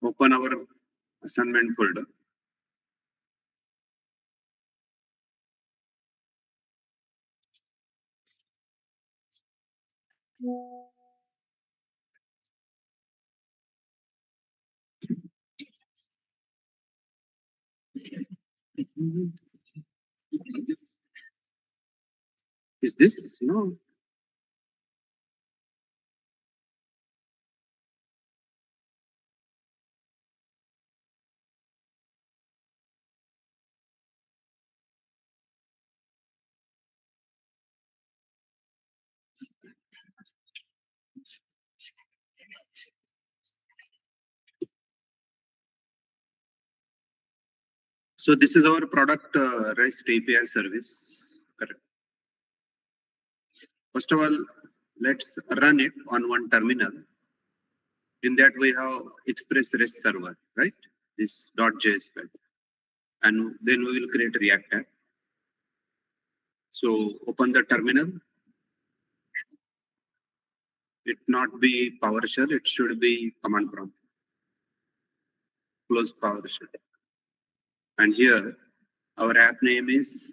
Open our assignment folder. Is this? No. So this is our product REST API service. Correct. First of all, let's run it on one terminal. In that we have Express REST server, right? This .js file. And then we will create a React app. So open the terminal. It not be PowerShell, it should be command prompt. Close PowerShell. And here our app name is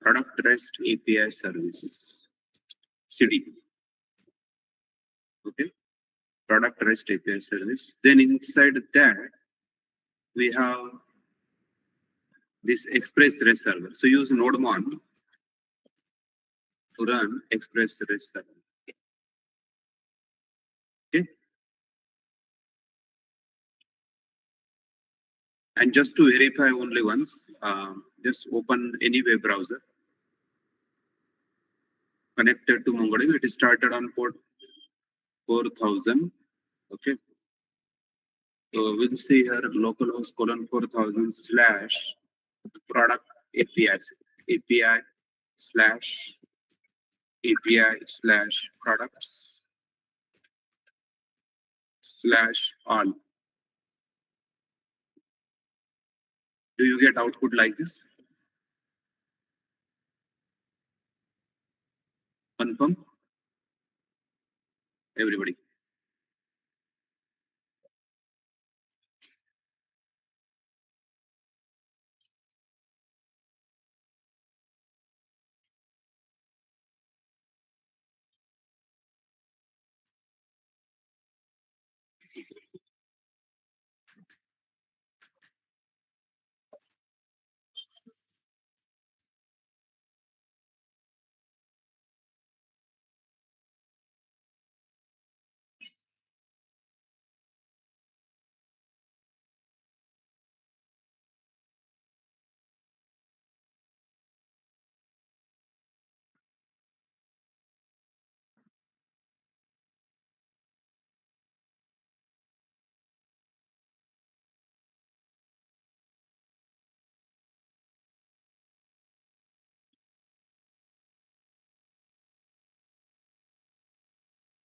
Product REST API Service. CD. Okay. Product REST API Service. Then inside that we have this Express REST server. So use NodeMon to run Express REST server. Okay. And just to verify only once, just open any web browser connected to MongoDB. It is started on port 4000. Okay. So we'll see here localhost colon 4000 / product APIs API / products / all. Do you get output like this? Confirm, everybody.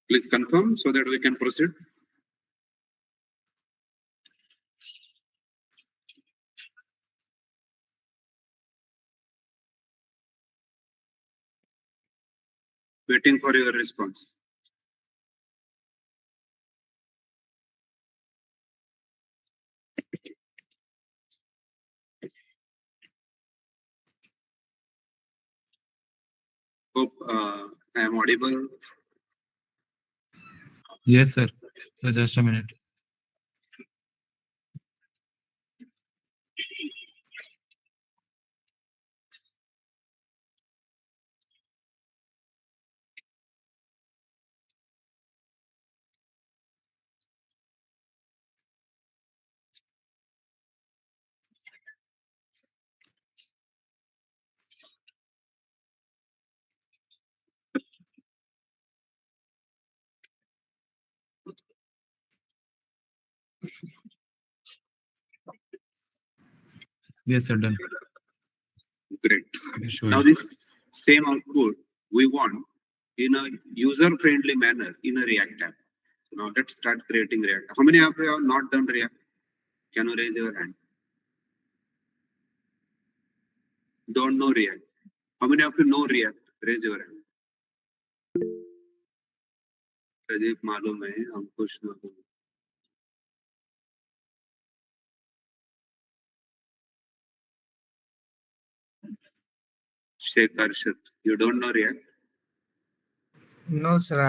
Please confirm so that we can proceed. Waiting for your response. Hope I am audible. Yes, sir. Just a minute. Yes, sir. Done. Great. Sure. Now this same output we want in a user-friendly manner in a React app. So now let's start creating React. How many of you have not done React? Can you raise your hand? Don't know React. How many of you know React? Raise your hand. Pradeep मालूम है, अंकुश मालूम है. Sheikh Arshad, you don't know React? No, sir.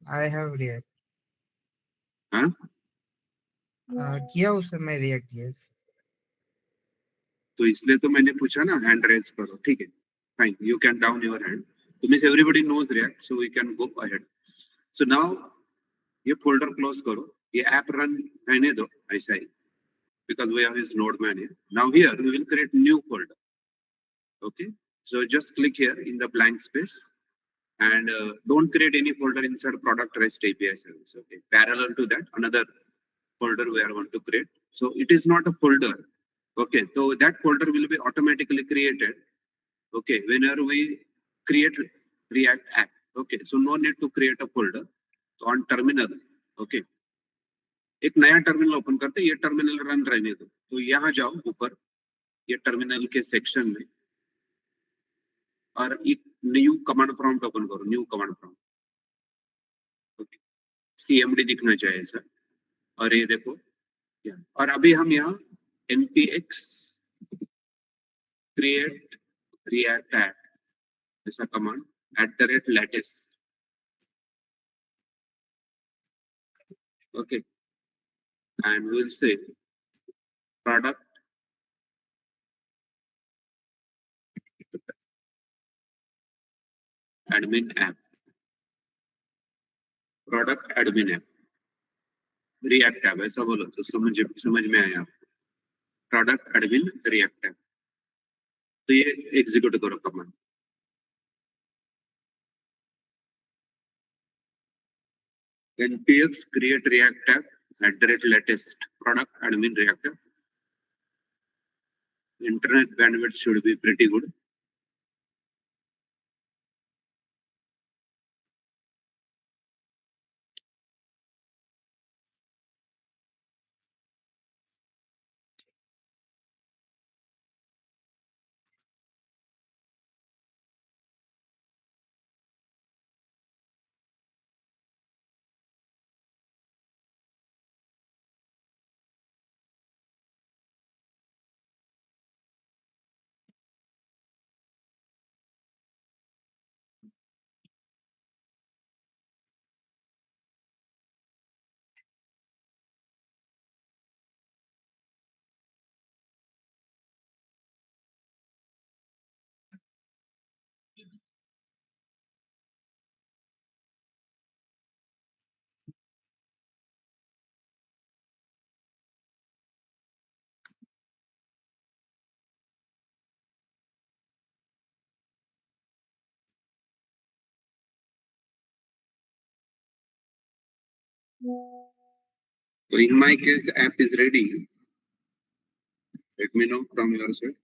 I have React. हाँ? किया उस समय React, yes. तो इसलिए तो मैंने पूछा ना, हैंड रेज करो, ठीक है? Fine, you can down your hand. तो means everybody knows react, so we can go ahead. So now ये फोल्डर क्लोज करो, ये ऐप रन रहने दो ऐसा ही, because we have this node man here. Now here we will create new folder. Okay, so just click here in the blank space and don't create any folder inside product REST API service. Okay, parallel to that another folder we are going to create. So it is not a folder. Okay, so that folder will be automatically created. Okay, whenever we create React app. Okay, so no need to create a folder. So on terminal, okay, एक नया terminal open करते, ये terminal run रहने दो. तो यहाँ जाओ ऊपर, ये टर्मिनल के सेक्शन में, और एक न्यू कमांड प्रॉम्प्ट ओपन करो, new command prompt. Okay, CMD दिखना चाहिए सर. और ये देखो, और अभी हम यहाँ npx create react app ऐसा command @latest. Okay, and we'll say product admin app, product admin app, react app ऐसा बोलो तो समझ में आया. Product admin react app. तो ये एग्जीक्यूट करो command. npx create react app @latest product admin react app. Internet bandwidth should be pretty good. So in my case, app is ready. Let me know from your side.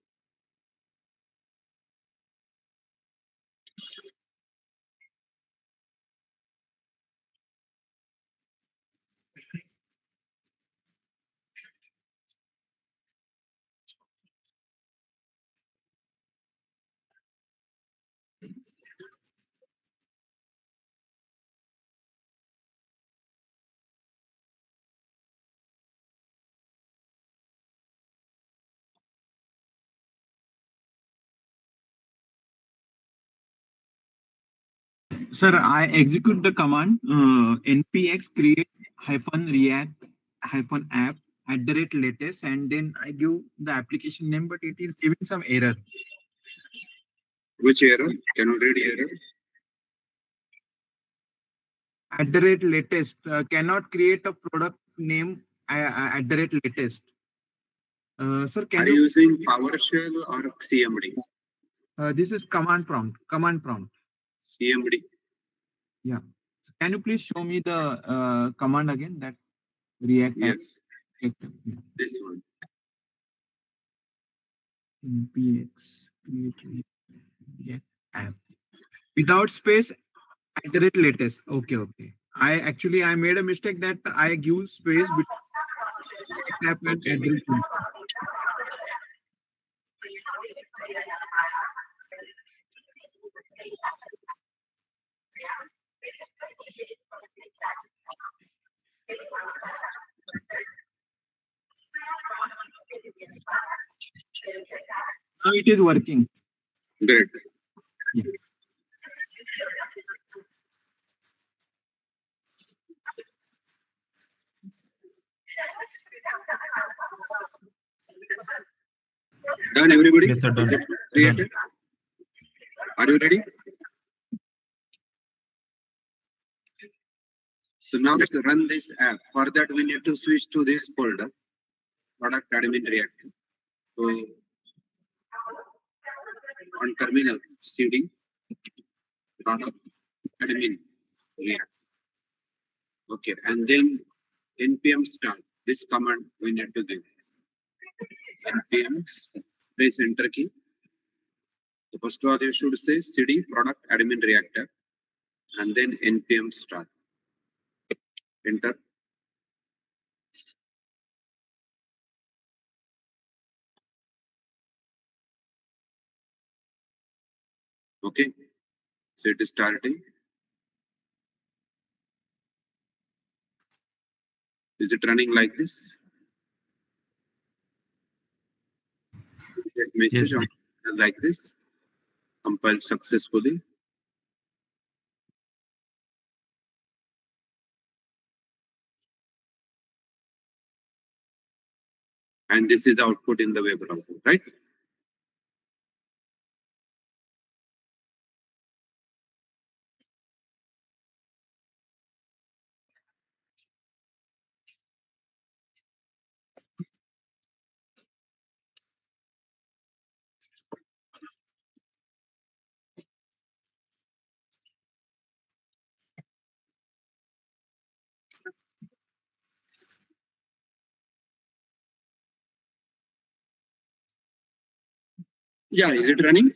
Sir, I execute the command npx create -react-app @latest, and then I give the application name, but it is giving some error. Which error? Can you read error? @latest cannot create a product name @latest. Sir, Are can you you? using PowerShell or CMD? This is command prompt. Command prompt. CMD. Yeah. So can you please show me the command again? That react app? Yes, Yeah. this one. npx create react app without space @latest. Okay. I made a mistake that I give space between app and @latest. Now it is working. Great. Yeah. Done, everybody? Yes, sir. Is Done. it created? Are you ready? So now let's run this app. For that, we need to switch to this folder, product admin reactor. So on terminal, cd product admin reactor. Okay, and then npm start. This command we need to give. npm, press enter key. So first of all, you should say cd product admin reactor, and then npm start. Enter. Okay, so it is starting. Is it running like this? Get message Yes, sir. like this. Compile successfully. And this is output in the web browser, right? Yeah, is it running?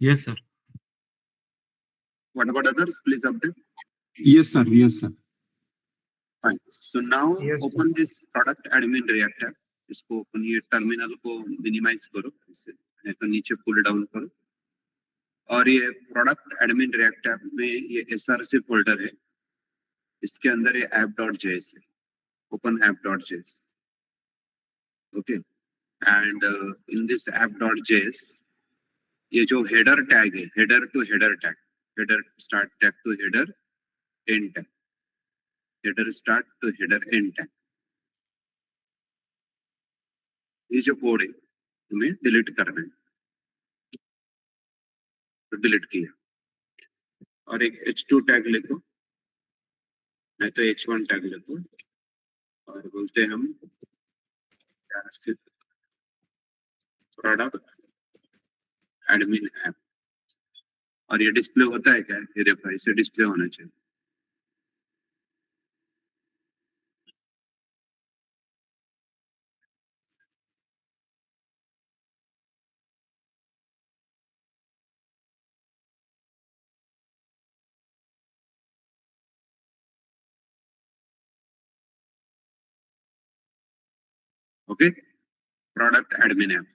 Yes, sir. What about others? Please update. Yes, sir. Yes, sir. Fine. So now Yes, sir. open this product admin reactor. इसको open ये terminal को minimise करो इससे नहीं तो नीचे pull down करो और ये प्रोडक्ट एडमिन रिएक्टर में ये एसआरसी फोल्डर है इसके अंदर ये app.js है open app.js okay and in this app.js ये जो हेडर टैग है header to header tag header start tag to header end tag header start to header end tag ये जो कोड है तुम्हें डिलीट करना है तो डिलीट किया और एक h2 टैग लिखो नहीं तो h1 टैग लिखो और बोलते हैं हम प्रोडक्ट एडमिन ऐप और ये डिस्प्ले होता है क्या ये देखो इसे डिस्प्ले होना चाहिए okay product admin app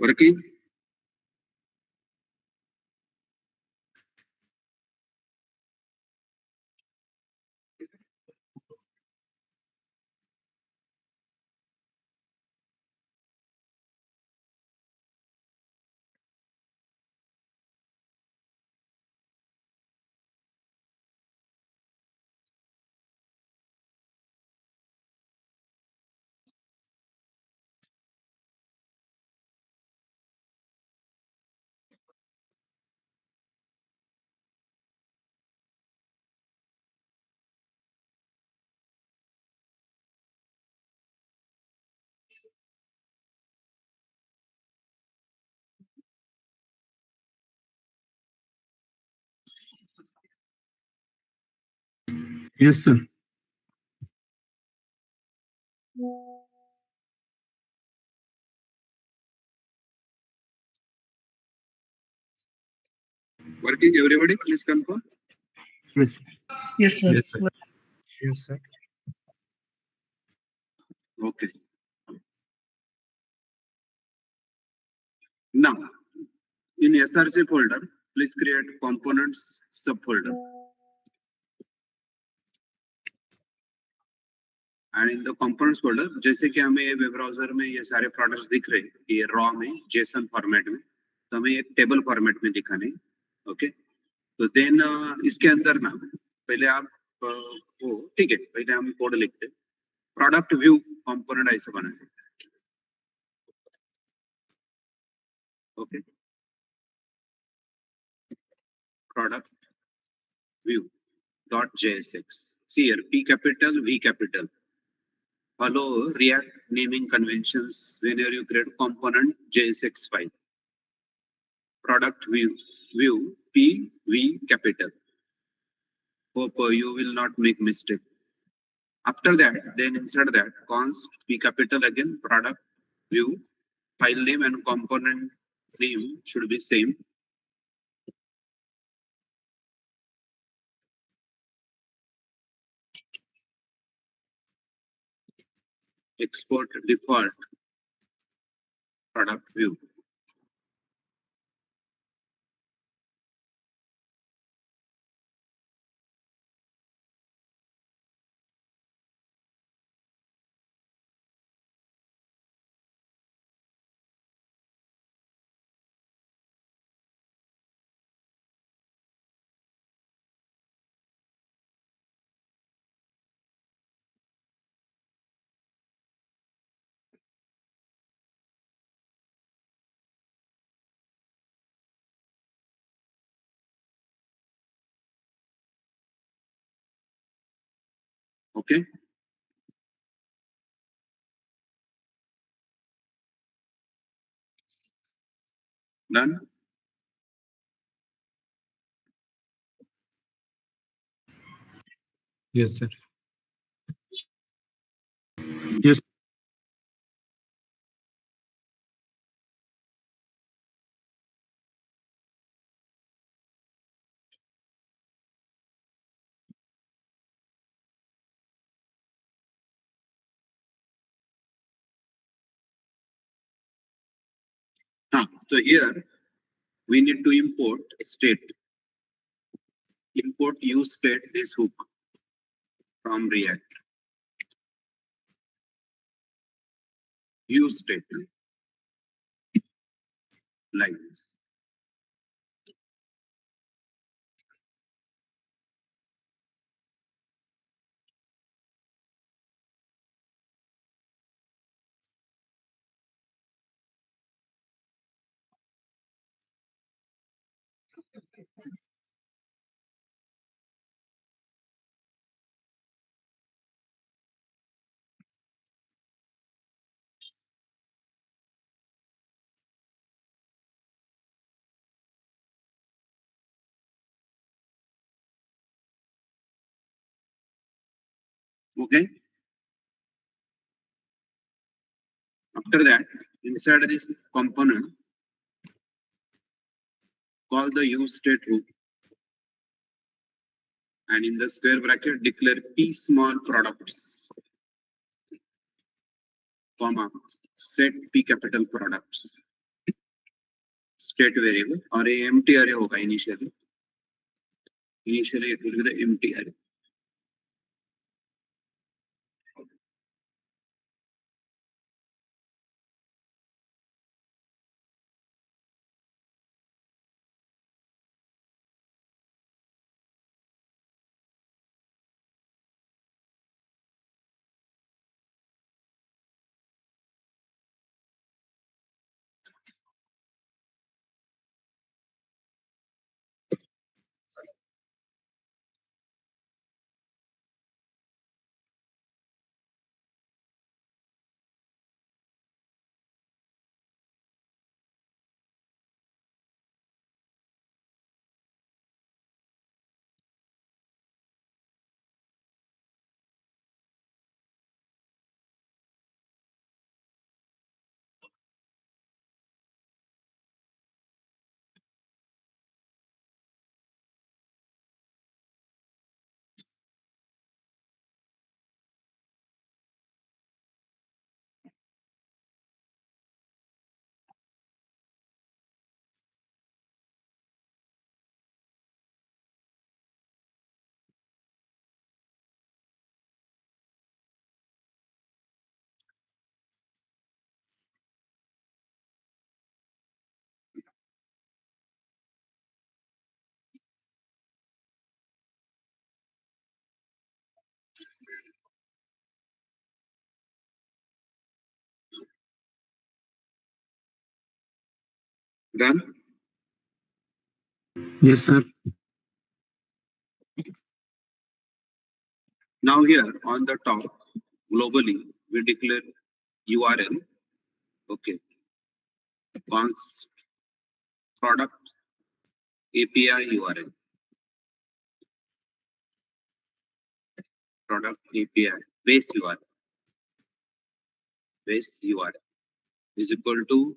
Working? Yes, sir. Working, everybody, please confirm. Yes. Yes, sir. Yes, sir. Yes, sir. Okay. Now, in SRC folder, please create components subfolder. And in the components folder, जैसे कि हमें web browser में ये सारे products दिख रहे हैं, ये रॉ में, जेसन फॉर्मेट में, तो हमें एक टेबल फॉर्मेट में दिखाने, ओके? तो देन इसके अंदर ना, पहले आप वो ठीक है, पहले हम कोड लिखते हैं, प्रोडक्ट व्यू कंपोनेंट ऐसे बनाए, okay? Product view dot JSX. See here, P capital, V capital. Follow React naming conventions whenever you create component JSX file. Product view P V capital. Hope you will not make mistake. After that, then inside that, const P capital again, product view, file name and component name should be same. Export default product view. Okay. Done. Yes, sir. Yes. So here we need to import state. Import use state this hook from React. Use state like this. Okay. After that, inside this component, call the use state hook, and in the square bracket declare P small products, comma set P capital products. state variable और ये empty array होगा initially it will be the empty array. Done. Yes, sir. Now here on the top, globally, we declare URL, okay, const product API URL, product API, base URL is equal to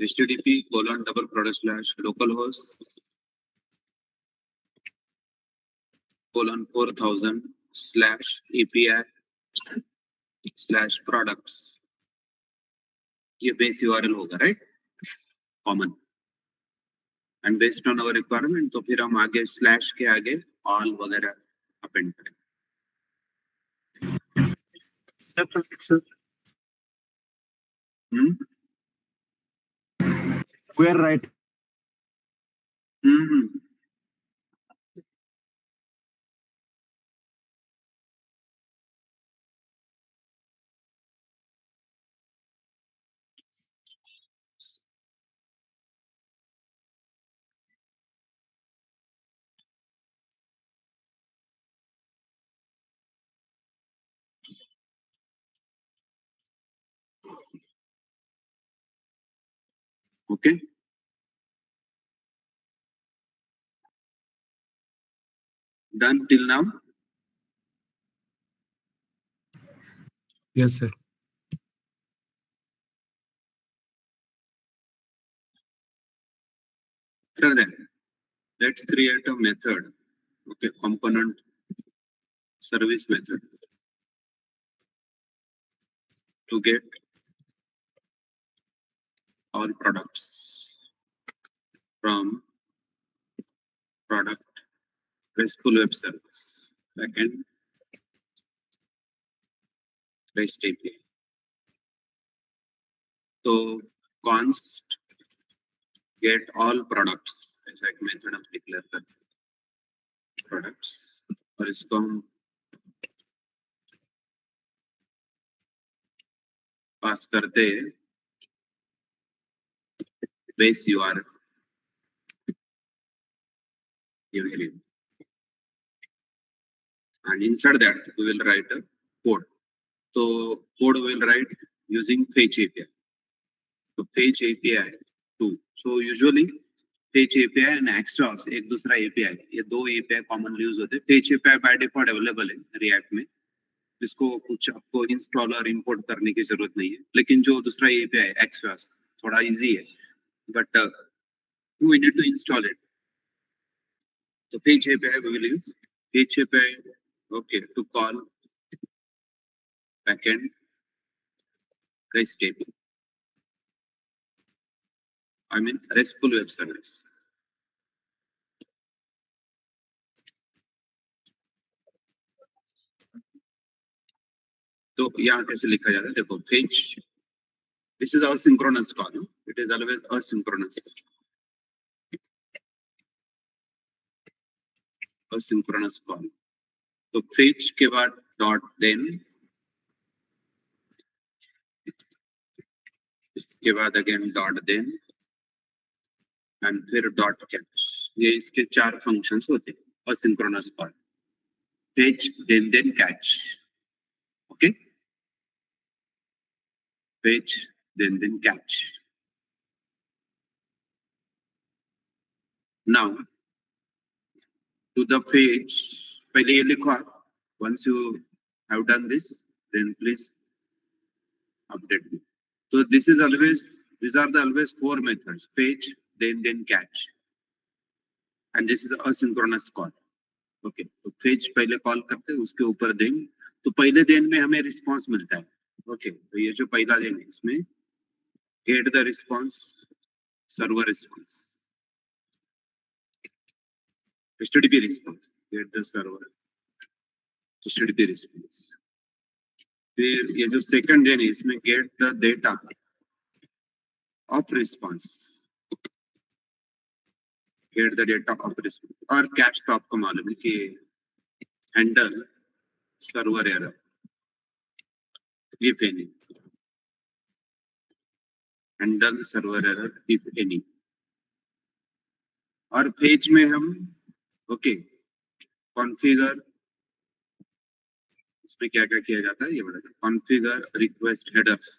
http://localhost:4000/API/products. ये base URL होगा, right? Common. And based on our requirement, तो फिर हम आगे slash के आगे all वगैरह append करें. Sir, we are right. Okay. Done till now. Yes, sir. After that, let's create a method. Okay, component service method to get all products from product RESTful web service backend REST API. So const get all products ऐसा एक method हम declare करते हैं products और इसको हम पास करते हैं base URL ये variable and inside that we will write a code. So code will write using fetch API. So fetch API 2. So usually fetch API and extras एक दूसरा API ये दो API commonly use होते हैं. Fetch API by default available है React में. इसको कुछ आपको इंस्टॉल और इंपोर्ट करने की जरूरत नहीं है, लेकिन जो दूसरा API है extras थोड़ा इजी है, but we need to install it. So fetch API we will use fetch API, okay, to call backend REST API. I mean RESTful web service. तो यहाँ कैसे लिखा जाता है देखो, fetch, this is asynchronous call, no? It is always asynchronous. Asynchronous call. तो fetch के बाद dot then, इसके बाद again dot then, and फिर dot catch. ये इसके 4 functions होते हैं asynchronous call. Fetch, then catch. Okay? Fetch, then catch. Now, to the fetch, पहले ये लिखो आप. Once you have done this, then please update me. So this is always, these are the always 4 methods: fetch, then catch, and this is asynchronous call. Okay, तो fetch पहले call करते हैं, उसके ऊपर then, तो पहले then में हमें रिस्पांस मिलता है. ओके, तो ये जो पहला then है, इसमें get the response, server response, HTTP response, get the server HTTP response. फिर ये जो सेकंड then है, इसमें get the data of response, get the data of response. और catch तो आपको मालूम है कि handle server error if any, handle server error if any. और fetch में हम ओके कॉन्फ़िगर, इसमें क्या क्या किया जाता है ये बताते हैं. Configure request headers.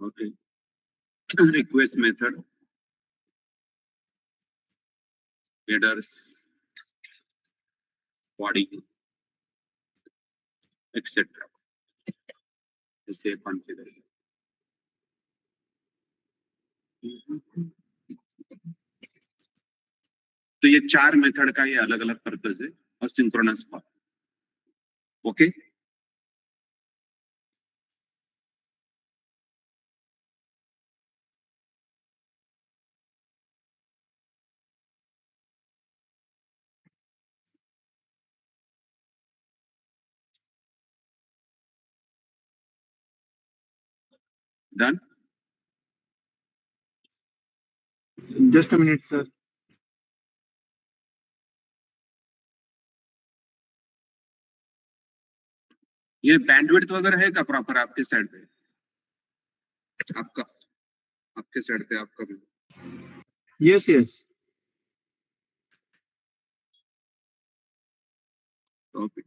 Okay, request method, headers, body, etcetera. इसे कॉन्फ़िगर. तो ये 4 मेथड का ये अलग अलग पर्पस है और synchronous call. Okay, done. Just a minute, sir. ये बैंडविड्थ वगैरह है का प्रॉपर आपके साइड पे? आपका, आपके साइड पे आपका भी? Yes, yes. Okay.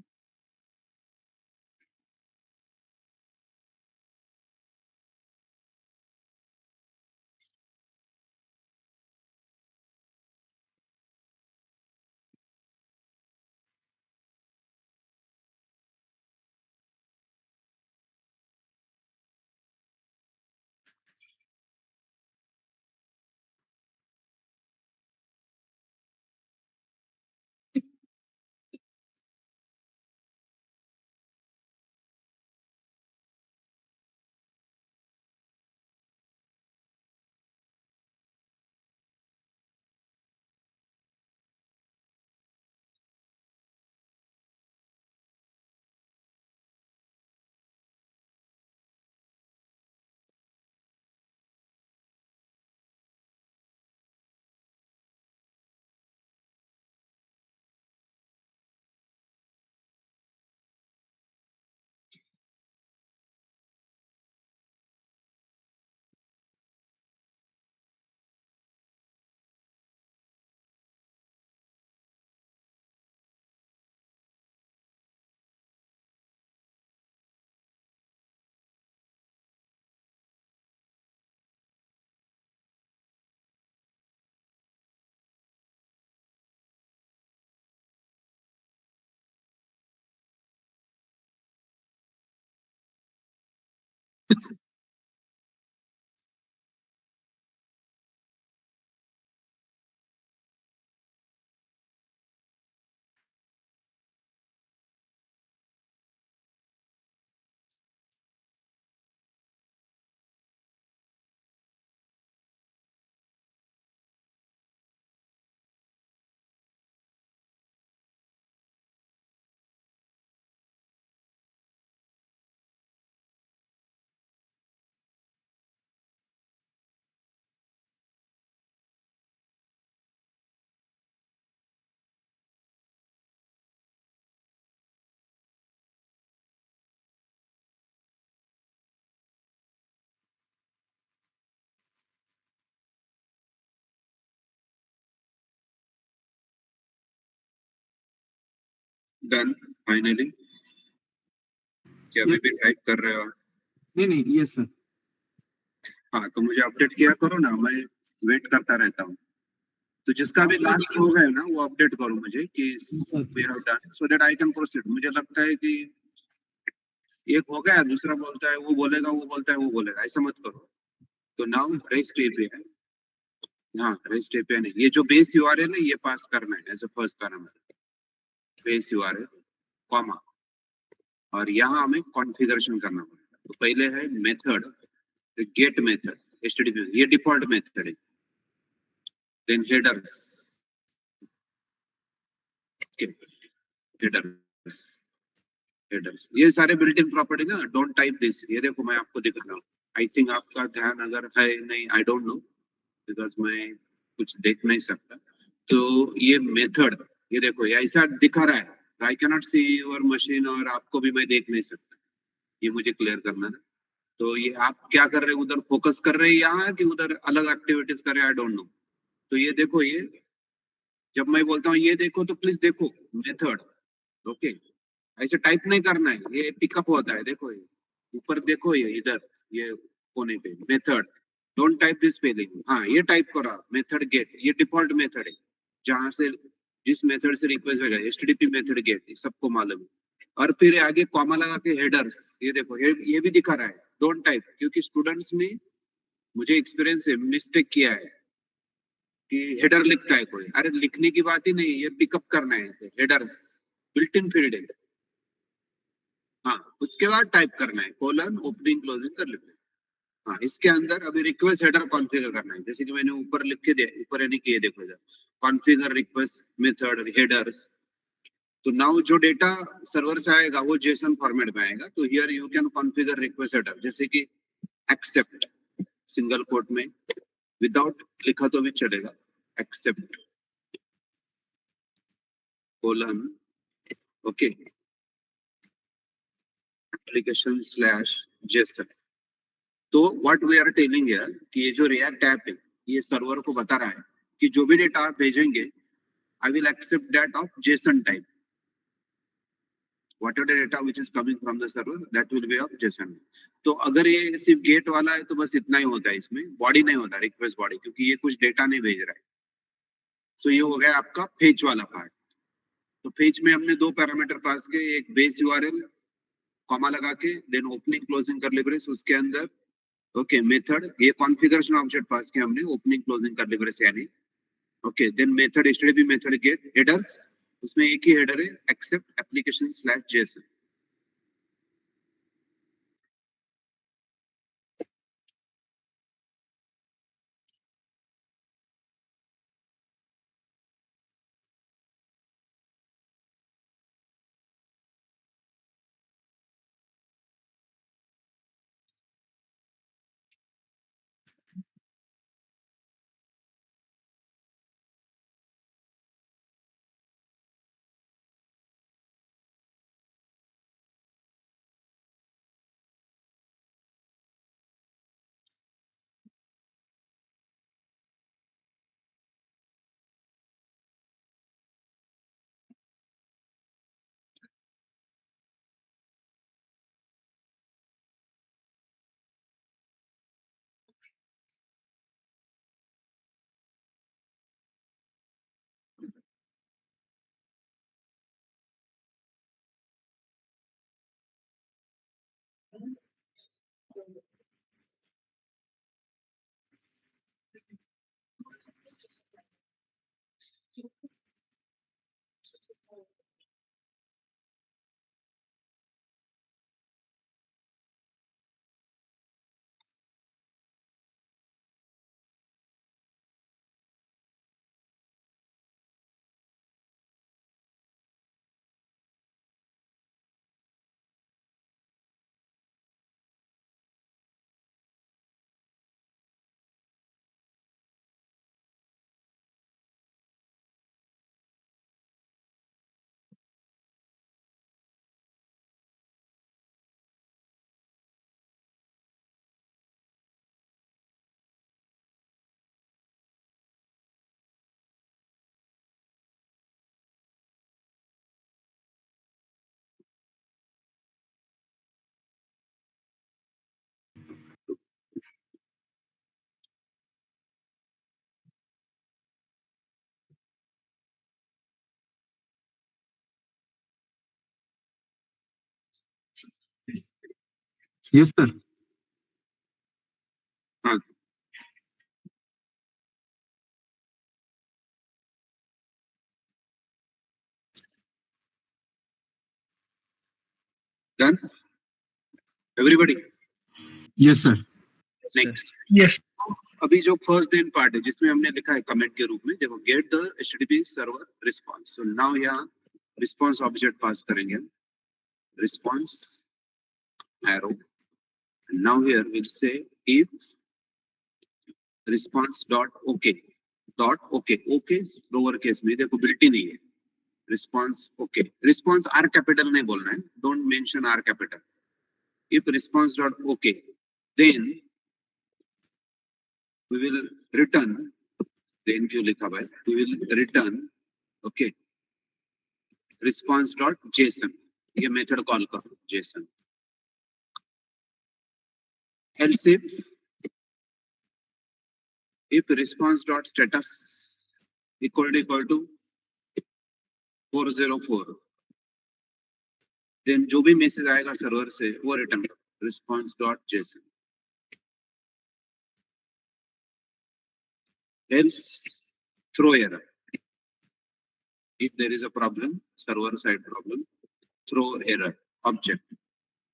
Done finally? क्या अभी Yes. भी टाइप कर रहे हो? नहीं, यस सर। हाँ, तो मुझे अपडेट किया करो ना, मैं वेट करता रहता हूँ। तो जिसका भी लास्ट हो गया ना, वो अपडेट करो मुझे कि we have done, so that I can proceed. मुझे लगता है कि एक हो गया, दूसरा बोलता है वो बोलेगा, वो बोलता है वो बोलेगा, ऐसा मत करो। तो नाउ रेस्ट एपीआई, हाँ रेस्ट एपीआई नहीं, ये जो बेस यूआरएल है ये पास करना है as a first parameter, base URL comma, और यहाँ हमें कॉन्फ़िगरेशन करना पड़ेगा। तो पहले है मेथड, गेट मेथड, एचटीटीपी, ये डिफॉल्ट मेथड है। देन हेडर्स, हेडर्स, हेडर्स, ये सारे बिल्ट इन प्रॉपर्टी ना, डोंट टाइप दिस। ये देखो मैं आपको दिखा रहा हूँ, आई थिंक आपका ध्यान अगर है नहीं, आई डोंट नो, बिकॉज मैं कुछ देख नहीं सकता। तो ये मेथड, ये देखो ये ऐसा दिखा रहा है, I cannot see your machine, और आपको भी मैं देख नहीं सकता, ये मुझे क्लियर करना है। तो ये आप क्या कर रहे हैं, उधर फोकस कर रहे हैं यहाँ कि उधर अलग एक्टिविटीज कर रहे हैं, आई डोंट नो। तो ये देखो, ये जब मैं बोलता हूँ ये देखो, तो प्लीज देखो मेथड, ओके। ऐसे टाइप नहीं करना है, ये पिकअप होता है, देखो ये ऊपर देखो, ये इधर, ये कोने पे method, don't type this spelling, हाँ ये टाइप करो मेथड गेट, ये डिफॉल्ट मेथड है जहां से, जिस मेथड से रिक्वेस्ट भेजा, एचटीटीपी मेथड गेट, सबको मालूम है। और फिर आगे कॉमा लगा के हेडर्स, ये देखो ये भी दिखा रहा है डोंट टाइप, क्योंकि स्टूडेंट्स ने, मुझे एक्सपीरियंस है, मिस्टेक किया है कि हेडर लिखता है कोई, अरे लिखने की बात ही नहीं, ये पिकअप करना है ऐसे, हेडर्स बिल्ट इन फील्ड है। हाँ, उसके बाद टाइप करना है कोलन ओपनिंग क्लोजिंग कर लेते हैं। हाँ, इसके अंदर अभी रिक्वेस्ट हेडर कॉन्फ़िगर करना है, जैसे कि मैंने ऊपर लिख के दिया, ऊपर यानी कि ये देखो इधर, कॉन्फ़िगर रिक्वेस्ट मेथड हेडर्स। तो नाउ जो डेटा सर्वर से आएगा वो जेसन फॉर्मेट में आएगा, तो here you can configure request header, जैसे कि एक्सेप्ट, सिंगल कोट में, विदाउट लिखा तो भी चलेगा, accept colon, okay, application slash JSON. तो व्हाट वी आर टेलिंग है कि ये जो रिएक्ट ऐप है, ये सर्वर को बता रहा है कि जो भी डेटा आप भेजेंगे, I will accept that of JSON type, whatever data which is coming from the server, that will be of JSON. तो अगर ये सिर्फ गेट वाला है तो बस इतना ही होता है, इसमें बॉडी नहीं होता, रिक्वेस्ट बॉडी, क्योंकि ये कुछ डेटा नहीं भेज रहा है। सो ये हो गया आपका फेच वाला पार्ट। तो फेच में हमने दो पैरामीटर पास किए, एक बेस यूआरएल कॉमा लगा के, देन ओपनिंग क्लोजिंग कर ब्रेस, उसके अंदर ओके मेथड, ये कॉन्फ़िगरेशन ऑब्जेक्ट पास किया हमने, ओपनिंग क्लोजिंग कर ब्रेस यानी, okay. Then method HTTP method get headers, उसमें एक ही हेडर है, accept application slash JSON. Yes, sir. हाँ done everybody Yes, sir. Next Yes. अभी जो फर्स्ट देन पार्ट है जिसमें हमने लिखा है कमेंट के रूप में देखो get the HTTP server response so now यहाँ रिस्पांस ऑब्जेक्ट पास करेंगे response arrow now here will say if response dot okay lower case में देखो बिल्टी नहीं है response okay response R capital नहीं बोलना है don't mention R capital if response dot okay then we will return then क्यों लिखा भाई we will return okay response dot json ये मेथड कॉल करो json else if response dot status equal to 404 then जो भी message आएगा server से वो return response dot json else throw error if there is a problem server side problem throw error object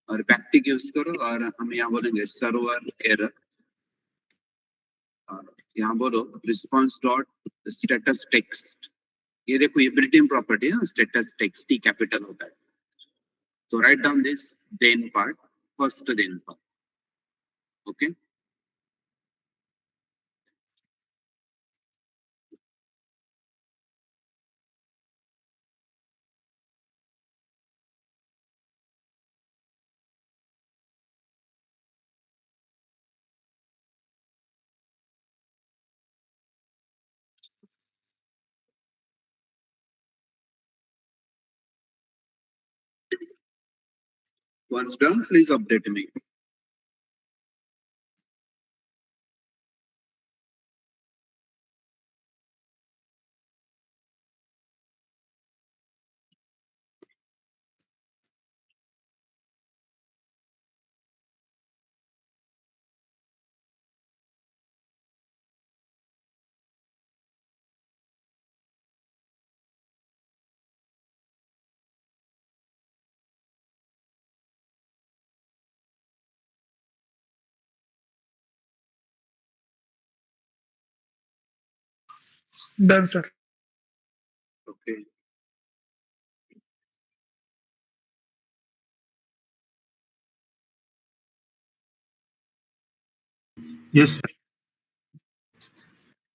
और backtick use करो और हम यहाँ बोलेंगे सर्वर एरर यहाँ बोलो रिस्पांस डॉट स्टेटस टेक्स्ट ये देखो ये बिल्ट इन प्रॉपर्टी है स्टेटस टेक्स्ट टी कैपिटल होता है तो write down this then part first then part okay once done please update me Done, sir. okay Yes, sir.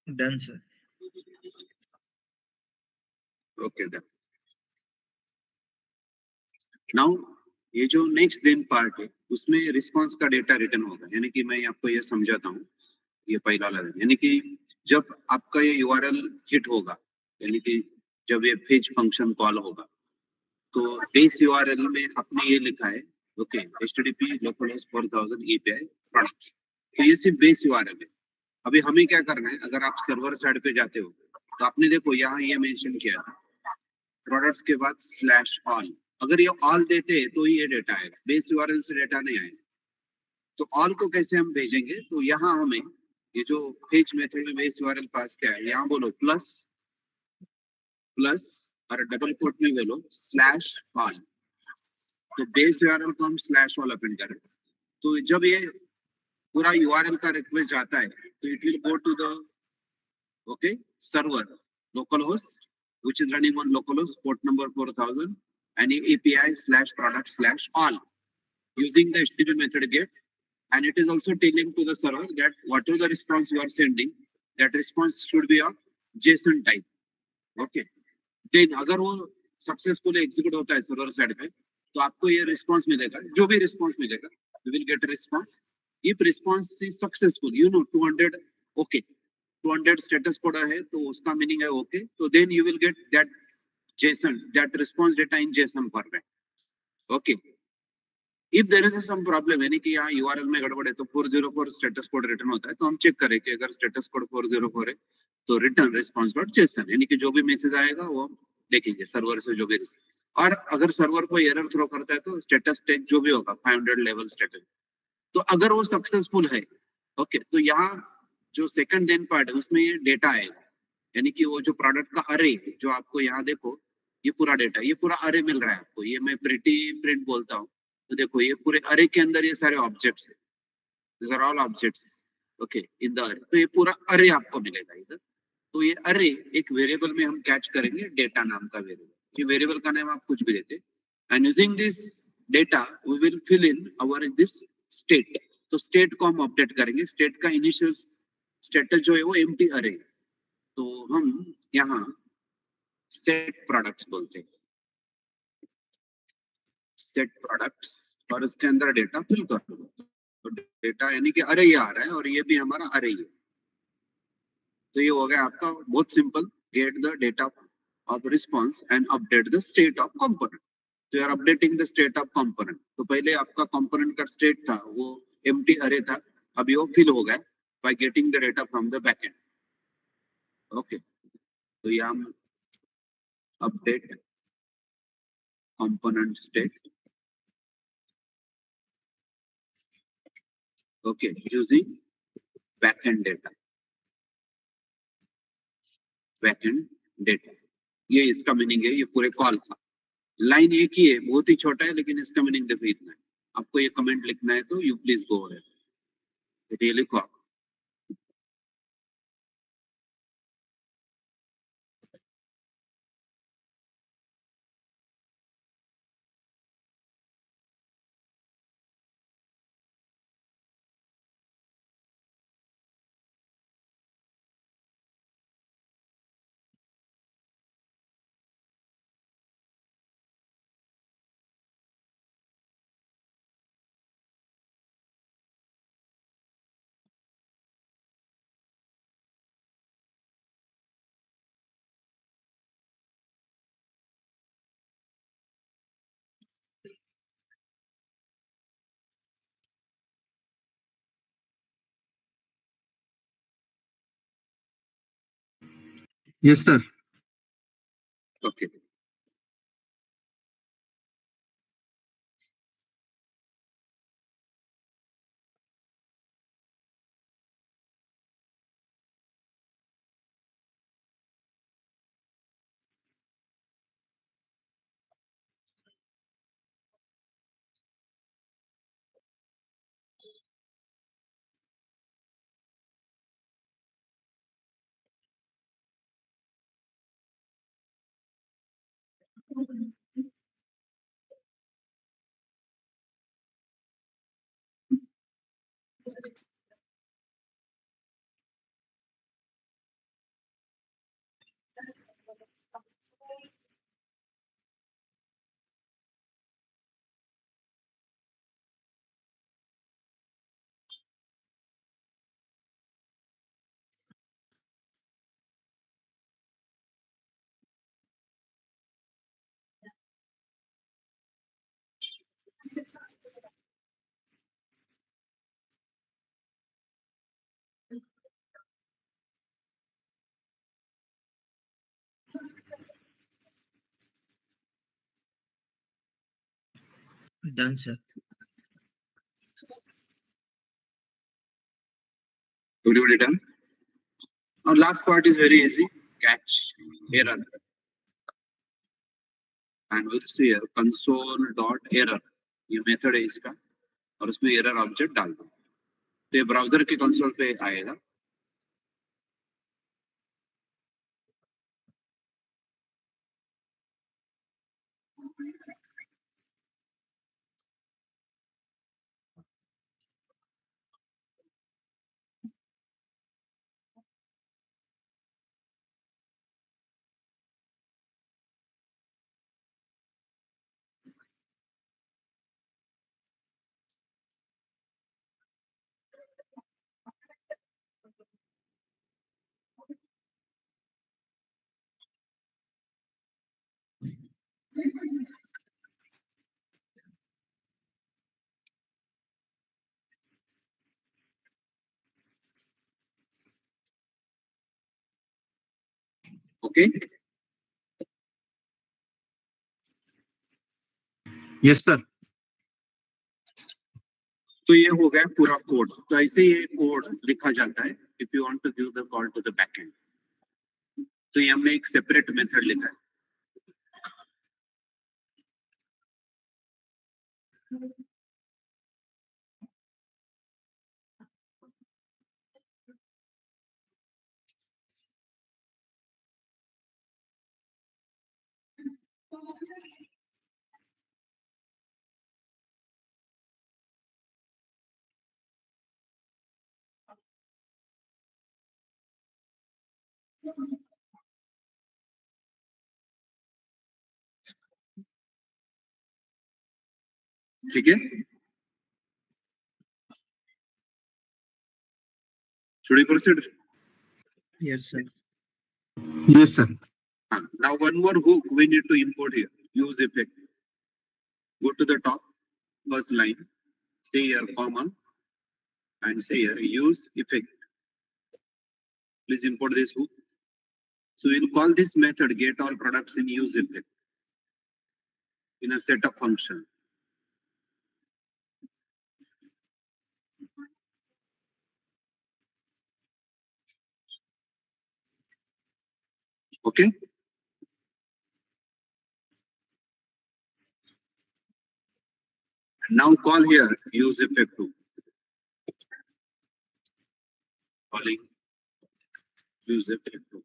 Done, sir. okay done now ये जो next then part है उसमें response का data return होगा यानी कि मैं आपको ये समझाता हूँ ये पहला वाला यानी कि जब आपका ये URL हिट होगा यानी कि जब ये फेच फंक्शन कॉल होगा तो बेस URL में आपने ये लिखा है okay HTTP localhost 4000 API product तो ये सिर्फ बेस URL है अभी हमें क्या करना है अगर आप सर्वर साइड पे जाते हो तो आपने देखो यहाँ ये मेंशन किया था प्रोडक्ट्स के बाद स्लैश ऑल अगर ये ऑल देते तो ही ये डेटा आएगा बेस URL से डेटा नहीं आएगा तो ऑल को कैसे हम भेजेंगे तो यहाँ हमें ये जो फेच मेथड में बेस URL पास किया है यहाँ बोलो प्लस और डबल कोट में बोलो स्लैश ऑल तो बेस URL को हम स्लैश ऑल अपेंड करें तो जब ये पूरा URL का रिक्वेस्ट जाता है तो it will go to the okay server localhost which is running on localhost port number 4000 and API slash product slash all using the HTTP method get and it is also telling to the server that whatever the response you are sending that response should be of JSON type okay then अगर वो successfully execute होता है server side पे तो आपको ये response मिलेगा जो भी रिस्पांस मिलेगा you will get response if response is successful you know 200 okay 200 status code है तो उसका मीनिंग है ओके तो then you will get that JSON that response data in JSON format okay if there is some problem यानी कि यहाँ URL में गड़बड़ है तो 404 स्टेटस कोड रिटर्न होता है तो हम चेक करें कि अगर स्टेटस कोड 404 है तो रिटर्न रिस्पांस डॉट जेसन यानी कि जो भी मैसेज आएगा वो देखेंगे सर्वर से जो भी और अगर सर्वर कोई एरर थ्रो करता है तो स्टेटस टेक जो भी होगा 500 लेवल स्टेटस तो अगर वो सक्सेसफुल है, ओके, तो यहाँ जो सेकंड देन पार्ट है उसमें ये डेटा आएगा, यानी कि वो जो प्रोडक्ट का अरे, जो आपको यहाँ देखो, ये पूरा डेटा, ये पूरा अरे मिल रहा है आपको, ये मैं प्रिटी प्रिंट बोलता हूँ, तो देखो ये पूरे अरे के अंदर ये सारे ऑब्जेक्ट्स है, these are all objects, okay, in the array, तो ये पूरा अरे आपको मिलेगा इधर। तो ये अरे एक वेरिएबल में हम कैच करेंगे, डेटा नाम का वेरिएबल, ये वेरिएबल का नाम आप कुछ भी देते, and using this data we will fill in our this state, तो स्टेट को हम अपडेट करेंगे, स्टेट का इनिशियल स्टेटस जो है वो एम्प्टी अरे, तो हम यहाँ सेट प्रोडक्ट्स बोलते हैं, सेट प्रोडक्ट्स, और इसके अंदर डेटा फिल कर दो, तो डेटा यानी कि अरे ये आ रहा है और ये भी हमारा अरे ही है, तो ये हो गया आपका बहुत simple, get the data of response and update the state of component, तो you are updating the state of component, तो पहले आपका कंपोनेंट का स्टेट था वो एम्प्टी अरे था, अभी वो फिल हो गया by getting the data from the backend, okay, तो ये हम update component state, okay, using backend data, backend data, ये इसका मीनिंग है, ये पूरे कॉल का लाइन एक ही है, बहुत ही छोटा है, लेकिन इसका मीनिंग देखो इतना है, आपको ये कमेंट लिखना है तो यू प्लीज गो अहेड, ये लिखो आप। Yes, sir. Okay, Done, sir. everybody done? Now last part is very easy, catch error, and we'll see here console dot error, ये मेथड है इसका, और उसमें एरर ऑब्जेक्ट डाल दो, तो ये ब्राउजर के कंसोल पे आएगा, ओके, Yes, sir. तो ये हो गया पूरा कोड। तो ऐसे ये कोड लिखा जाता है if you want to give the call to the backend. तो ये हमने एक सेपरेट मेथड लिखा है। ठीक है, should we proceed? Yes, sir. Yes, sir. Now one more hook we need to import here. Use effect. Go to the top, first line, say here comma, and say here use effect. Please import this hook. So we'll call this method get all products in use effect in a setup function. Okay. Now call here use effect hook. Calling use effect hook.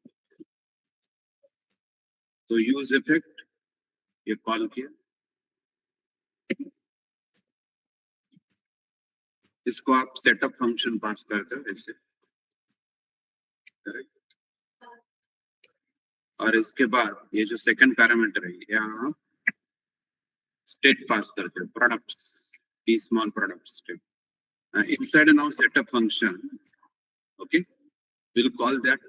So use effect ये call किया, इसको आप setup function पास करते हो ऐसे, correct. और इसके बाद ये जो सेकंड पैरामीटर है यहाँ स्टेट पास करते हो, products, T small products state inside now setup function. Okay, we'll call that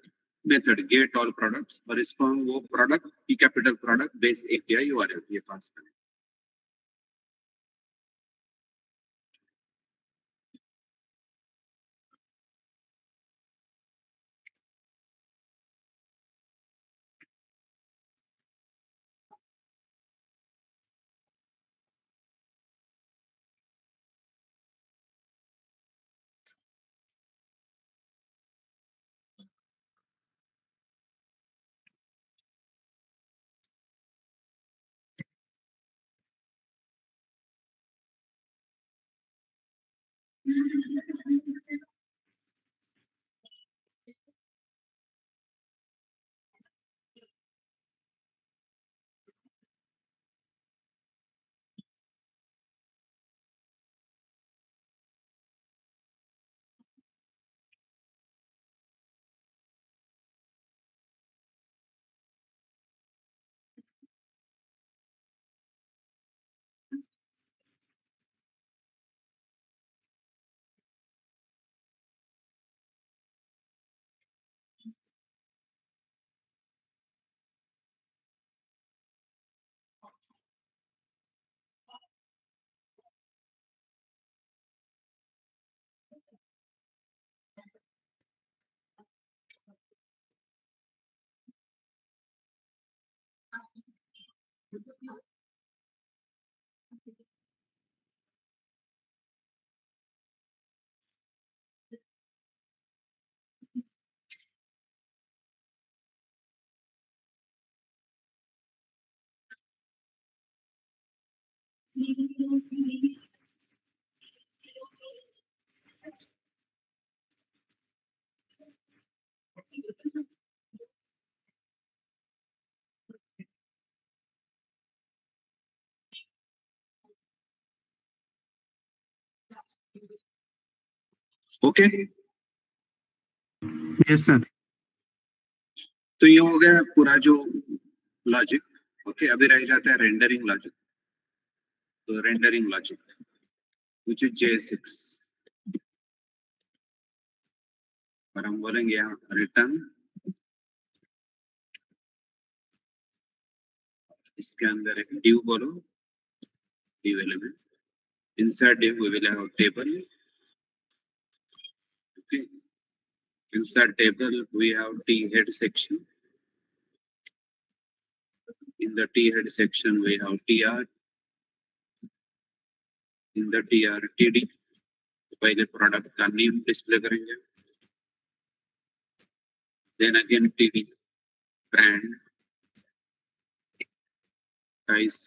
method get all products और इसको हम वो product E capital product base API URL ये पास करें। Okay, Yes, sir. तो ये हो गया पूरा जो लॉजिक। ओके, अभी रह जाता है रेंडरिंग लॉजिक। तो rendering logic which is J6 और हम बोलेंगे यहाँ रिटर्न, इसके अंदर एक div बोलो, div element, inside div we will have table, okay, inside table we have t head section, in the t head section we have tr, in the tr td, पहले product का name display करेंगे, then again TD brand price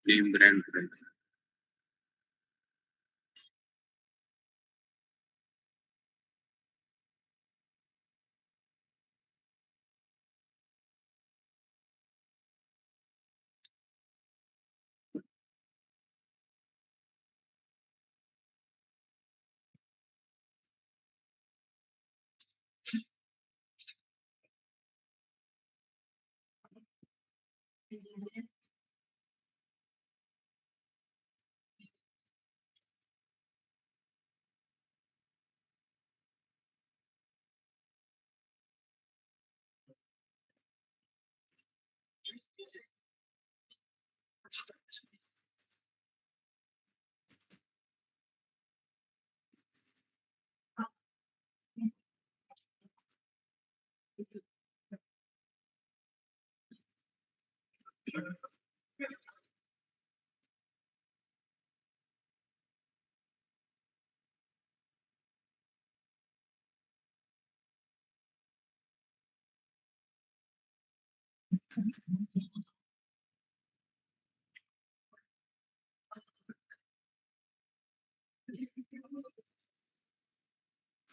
name brand price.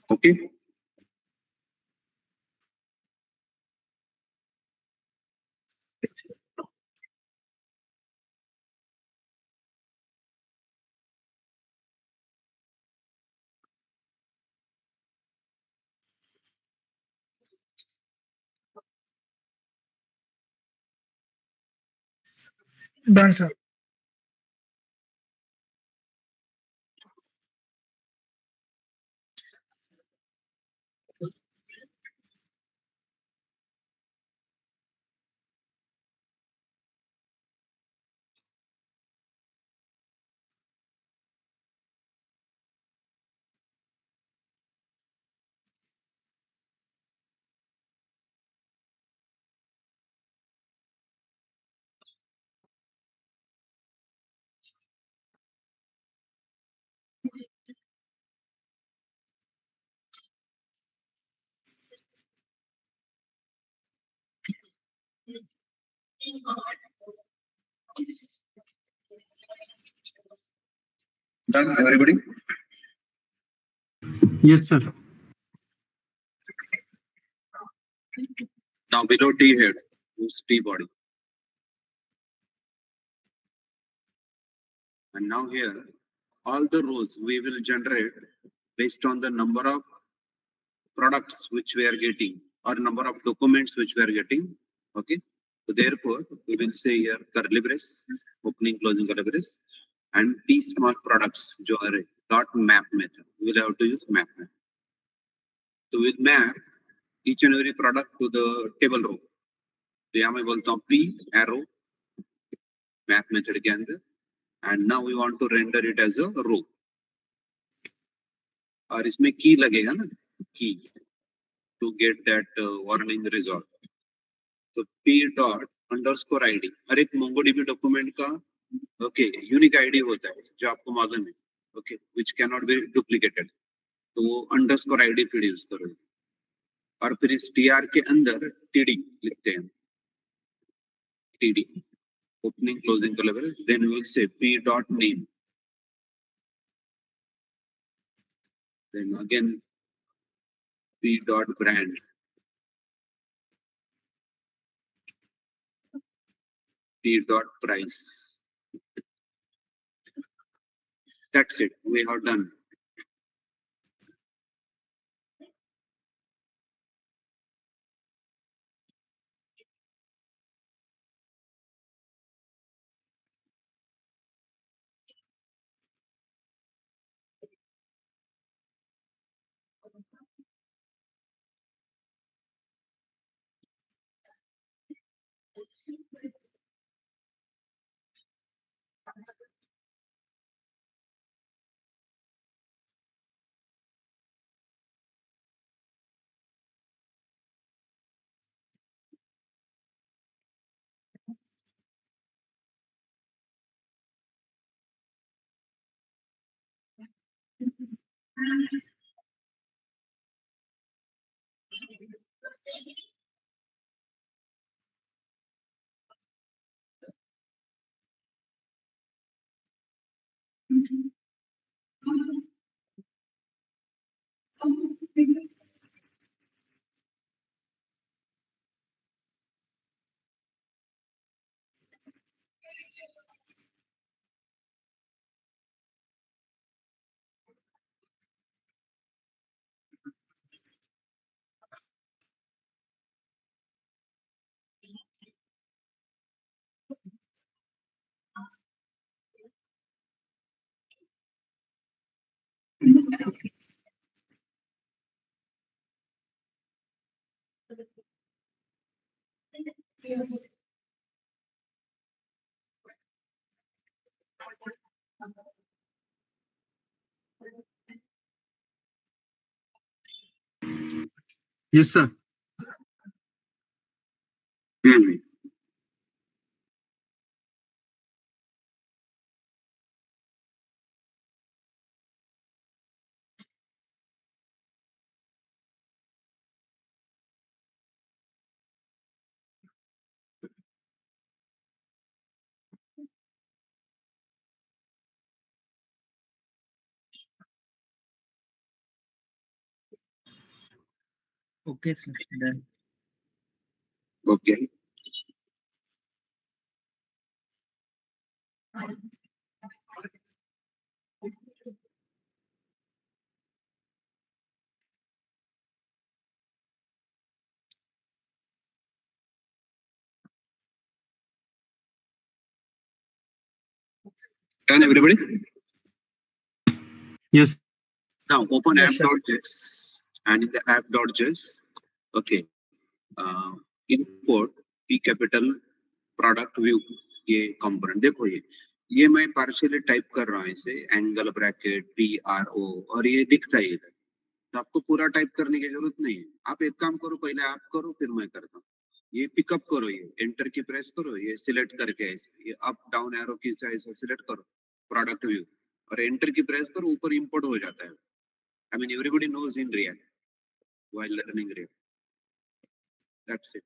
Okay. Done, sir. Done, everybody? Yes, sir. Now below T head, use T body. And now here, all the rows we will generate based on the number of products which we are getting or number of documents which we are getting. Okay. So therefore, we will say here curly brace, opening, closing curly brace, and P small products, जो are dot map method. We will have to use map method. So with map, each and every product to the table row. तो यहाँ मैं बोलता हूँ P arrow map method के अंदर, and now we want to render it as a row. और इसमें key लगेगा ना, key to get that warning resolved. So P dot underscore ID हर एक MongoDB document का okay unique ID होता है जो आपको मालूम है, okay which cannot be duplicated. तो वो underscore ID फिर यूज करोगे और फिर इस tr के अंदर td लिखते हैं, td opening closing collaboration, then we will say P dot name, then again P dot brand, P dot price. That's it. We have done. Yes, sir. Hmm. Okay, sir. Done. Okay. Done, everybody? Yes. Now open Yes, sir. app.js, and in the app.js, okay, import p capital product view, ये component देखो, ये मैं partially type कर रहा हूँ इसे angle bracket PRO, और ये दिखता है इधर. तो आपको पूरा टाइप करने की जरूरत नहीं है. आप एक काम करो, पहले आप करो फिर मैं करता हूँ. ये पिकअप करो, ये एंटर की प्रेस करो, ये सिलेक्ट करके ऐसे ये अप डाउन एरो की से ऐसा सिलेक्ट करो प्रोडक्ट व्यू, और एंटर की प्रेस करो, ऊपर इंपोर्ट हो जाता है. I mean everybody knows in React while learning React. That's it.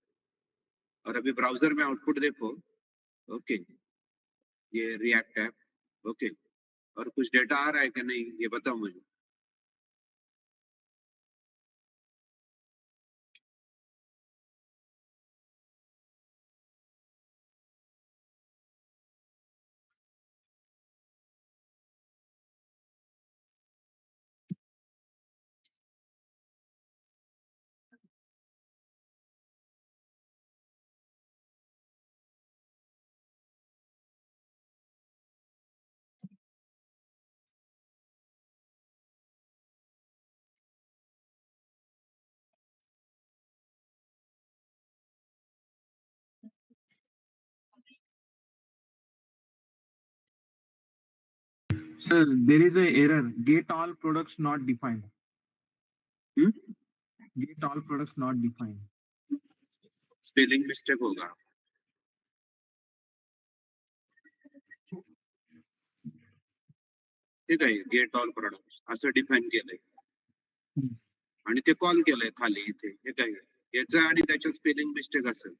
और अभी ब्राउजर में आउटपुट देखो. ओके, ये रिएक्ट ऐप. ओके, और कुछ डेटा आ रहा है कि नहीं ये बताओ मुझे. Sir, there is a error. Get all products not defined. Hmm, Get all products not defined. Spelling mistake होगा. ठीक आहे, गेट ऑल प्रोडक्ट्स असं डिफाईन केलंय हम्म. आणि ते कॉल केलंय खाली इथे. हे काय, याचं आणि त्याच्या स्पेलिंग मिस्टेक असेल.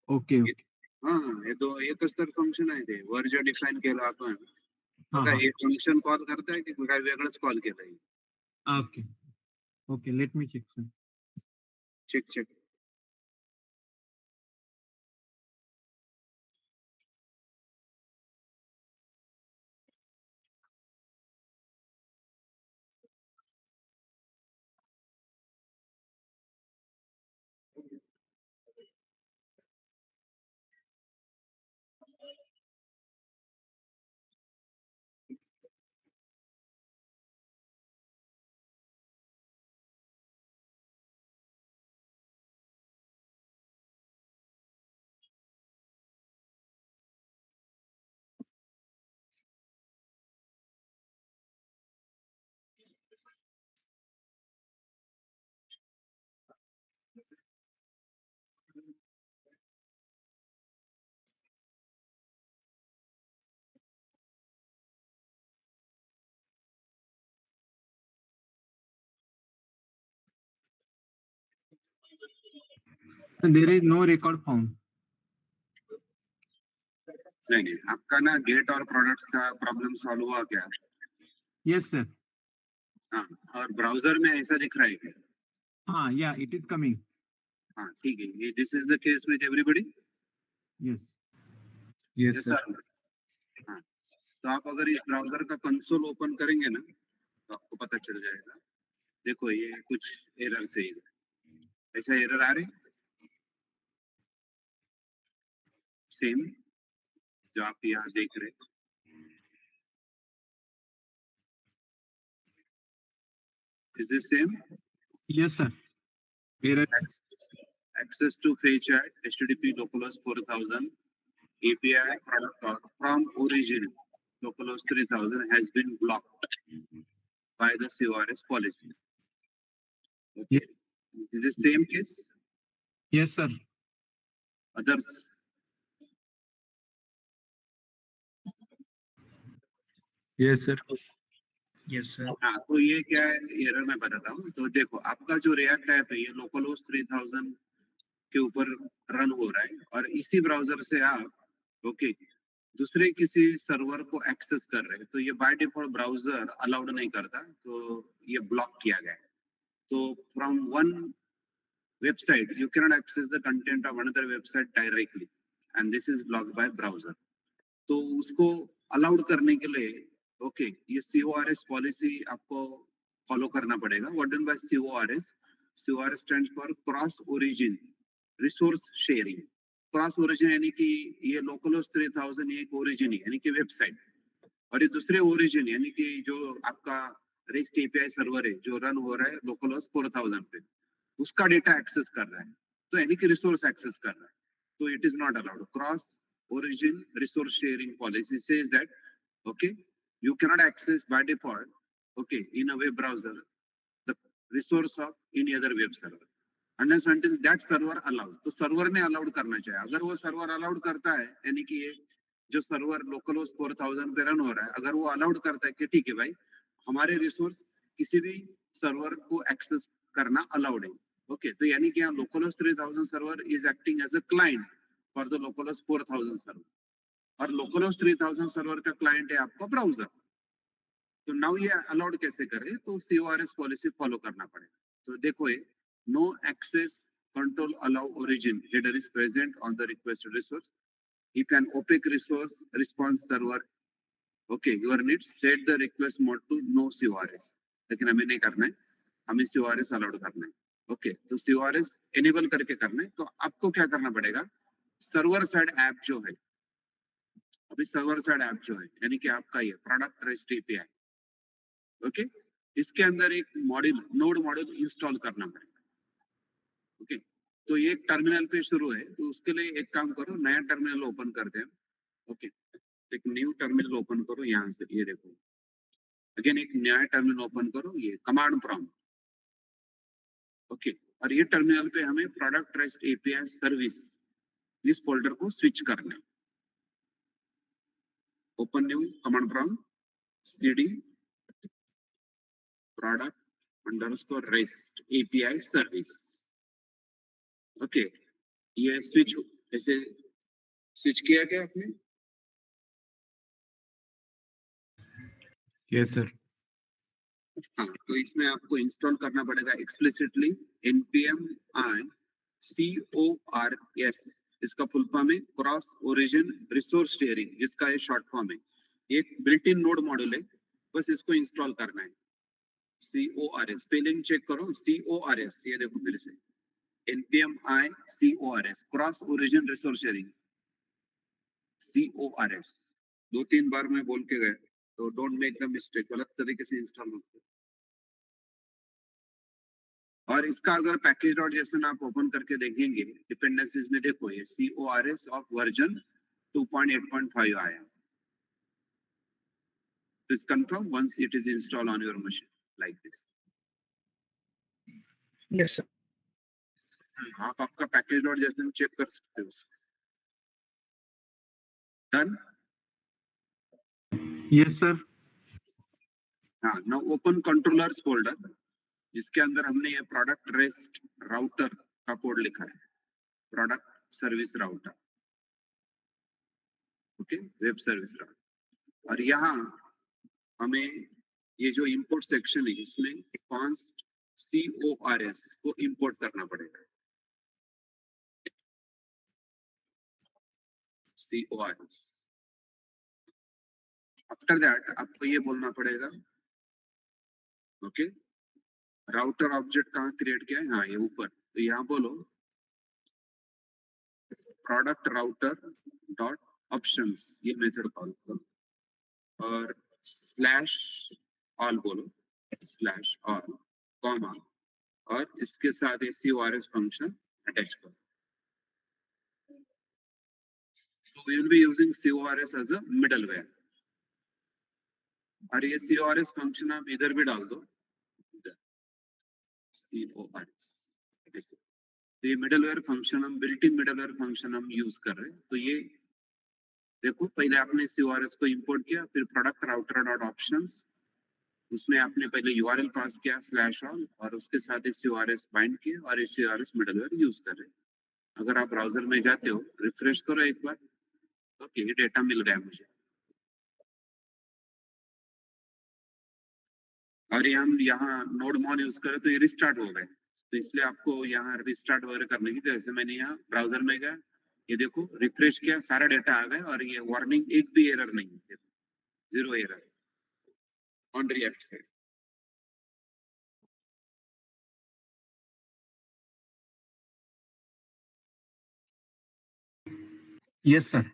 Okay. Okay. हा, हे एकच तर फंक्शन आहे ते, वर जे डिफाईन केलं आपण. हा, काय हा. हे फंक्शन कॉल करताय की काय वेगळंच कॉल केलंय. Okay. Okay. Let me check, sir. Check check. There is no record found. नहीं, आपका ना गेट और प्रोडक्ट्स का प्रॉब्लम सॉल्व हुआ क्या? Yes, sir. हाँ, और ब्राउजर में ऐसा दिख रहा है क्या? Yeah, it is coming. हाँ, ठीक है, ये this is the case with everybody. Yes. Yes sir. हाँ, तो आप अगर इस ब्राउजर का कंसोल ओपन करेंगे ना तो आपको पता चल जाएगा। देखो ये कुछ एरर से ही ऐसा एरर आ रहे सेम जो आप यहाँ देख रहे हैं। Is this same? Yes, sir. Error. Access to FetchChat HTTP localhost 4000 API product from origin localhost 3000 has been blocked by the CORS policy. Okay. Is this same case? Yes, sir. Others? Yes, sir. Yes, sir. हाँ, तो ये क्या है error मैं बताता हूँ। तो देखो आपका जो रिएक्ट ऐप है ये लोकलहोस्ट 3000 के ऊपर रन हो रहा है और इसी ब्राउजर से आप ओके दूसरे किसी सर्वर को एक्सेस कर रहे हैं तो ये बाय डिफॉल्ट ब्राउजर अलाउड नहीं करता, तो ये ब्लॉक किया गया है। तो from one website you can not access the content of another website directly and this is blocked by browser. तो उसको अलाउड करने के लिए ओके ये CORS पॉलिसी आपको फॉलो करना पड़ेगा। What done by CORS? CORS stands for cross origin resource sharing. Cross origin यानी कि ये लोकलहोस्ट 3000 ये एक ओरिजिन है यानी कि वेबसाइट, और ये दूसरे ओरिजिन यानी कि जो आपका रेस्ट API सर्वर है जो रन हो रहा है लोकलहोस्ट 4000 पे, उसका डेटा एक्सेस कर रहा है, तो यानी कि रिसोर्स एक्सेस कर रहा है, तो it is not allowed. Cross origin resource sharing policy says that okay you cannot access by default okay in a web browser the resource of any other web server unless until that server allows। तो server ने allowed करना चाहिए। अगर वो server allowed करता है यानी कि ये जो सर्वर लोकलहोस्ट 4000 पे रन हो रहा है अगर वो अलाउड करता है कि ठीक है भाई हमारे रिसोर्स किसी भी सर्वर को एक्सेस करना अलाउड है ओके तो यानी कि यहाँ localhost 3000 server is acting as a client for the localhost 4000 server और लोकलहोस्ट 3000 सर्वर का क्लाइंट है आपका ब्राउजर। तो नाउ ये अलाउड कैसे करें? तो CORS पॉलिसी फॉलो करना पड़ेगा। तो देखो ये no access control allow origin header is present on the requested resource you can opaque resource response server okay your needs set the request mode to no CORS लेकिन हमें नहीं करना है, हमें CORS अलाउड करना है ओके तो CORS enable करके करना है। तो आपको क्या करना पड़ेगा सर्वर साइड ऐप जो है अभी सर्वर साइड ऐप जो है यानी कि आपका ये प्रोडक्ट रेस्ट API ओके इसके अंदर एक मॉड्यूल नोड मॉड्यूल इंस्टॉल करना पड़ेगा ओके तो ये टर्मिनल पे शुरू है तो उसके लिए एक काम करो नया टर्मिनल ओपन करते हैं ओके एक न्यू टर्मिनल ओपन करो यहाँ से ये देखो अगेन एक नया टर्मिनल ओपन करो ये कमांड प्रॉम्प्ट ओके और ये टर्मिनल पे हमें प्रोडक्ट रेस्ट API सर्विस इस फोल्डर को स्विच करना है। Open new command prompt cd product underscore rest API service okay ये स्विच ऐसे स्विच किया क्या आपने? Yes, sir. हाँ तो इसमें आपको इंस्टॉल करना पड़ेगा एक्सप्लिसिटली npm i CORS इसका फुल फॉर्म है क्रॉस ओरिजिन रिसोर्स शेयरिंग जिसका ये शॉर्ट फॉर्म है। एक बिल्ट इन नोड मॉड्यूल है बस इसको इंस्टॉल करना है। CORS स्पेलिंग चेक करो CORS ये देखो फिर से npm i CORS cross origin resource sharing CORS दो तीन बार मैं बोल के गए तो डोंट मेक द मिस्टेक, गलत तरीके से इंस्टॉल मत करो। और इसका अगर पैकेज डॉट जेसन आप ओपन करके देखेंगे डिपेंडेंसीज में देखो ये CORS ऑफ वर्जन 2.8.5 आया। Please confirm once it is installed on your machine like this. Yes, sir. आप आपका पैकेज डॉट जेसन चेक कर सकते हो। डन? Yes, sir. हाँ नाउ ओपन कंट्रोलर्स फोल्डर जिसके अंदर हमने ये प्रोडक्ट रेस्ट राउटर का कोड लिखा है product service router, okay, web service router. और यहाँ हमें ये जो इंपोर्ट सेक्शन है इसमें कॉन्स्ट CORS को इंपोर्ट करना पड़ेगा, CORS। आफ्टर दैट आपको ये बोलना पड़ेगा, ओके, राउटर ऑब्जेक्ट कहाँ क्रिएट किया है, हाँ ये ऊपर, तो यहाँ बोलो प्रोडक्ट राउटर डॉट ऑप्शंस, ये मेथड कॉल करो और स्लैश ऑल बोलो, स्लैश ऑल कॉमा, और इसके साथ CORS फंक्शन अटैच करो। So we will be using CORS as a middleware। और ये CORS फंक्शन आप इधर भी डाल दो, इधर CORS ऐसे। तो ये मिडलवेयर फंक्शन हम बिल्ट इन मिडलवेयर फंक्शन हम यूज कर रहे हैं। तो ये देखो, पहले आपने CORS को इंपोर्ट किया, फिर प्रोडक्ट राउटर डॉट ऑप्शंस, उसमें आपने पहले URL पास किया स्लैश ऑल, और उसके साथ CORS बाइंड किया और CORS मिडलवेयर यूज कर रहे हैं। अगर आप ब्राउजर में जाते हो, रिफ्रेश करो एक बार, ओके, ये डेटा मिल गया मुझे। और ये हम यहाँ नोड मॉन यूज करें तो ये रिस्टार्ट हो गए, तो इसलिए आपको यहाँ रिस्टार्ट वगैरह करने की, जैसे मैंने यहाँ ब्राउजर में गया, ये देखो रिफ्रेश किया, सारा डेटा आ गया, और ये वार्निंग एक भी एरर नहीं है, 0 error on react side. Yes, sir.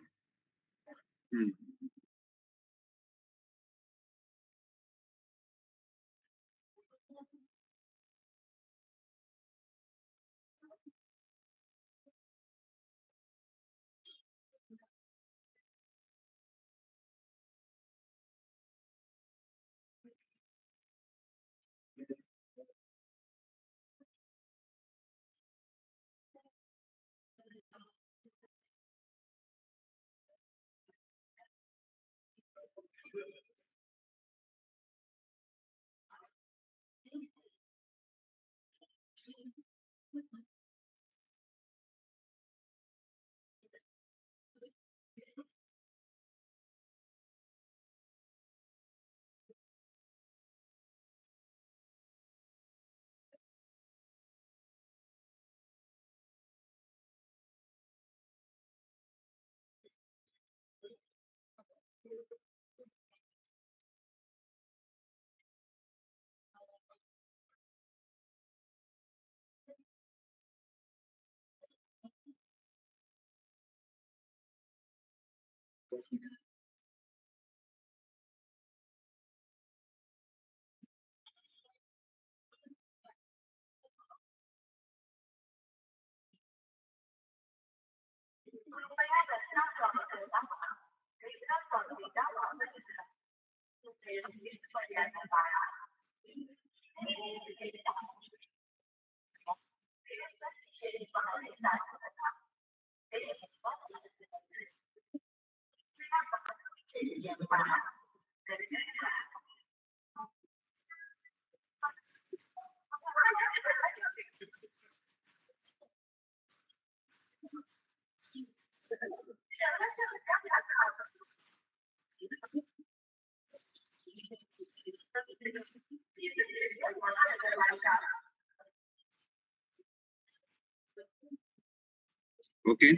Okay,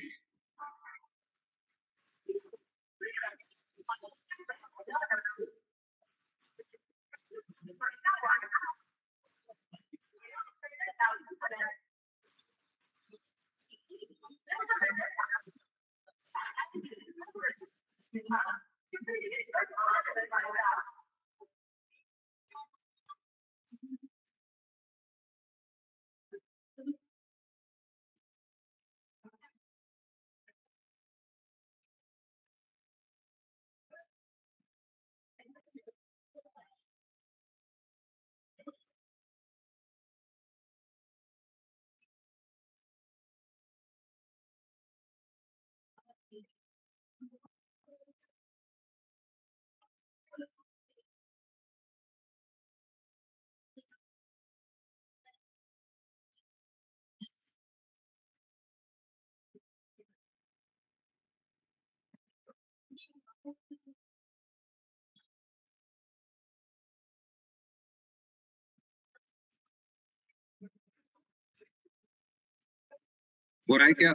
हो रहा है क्या?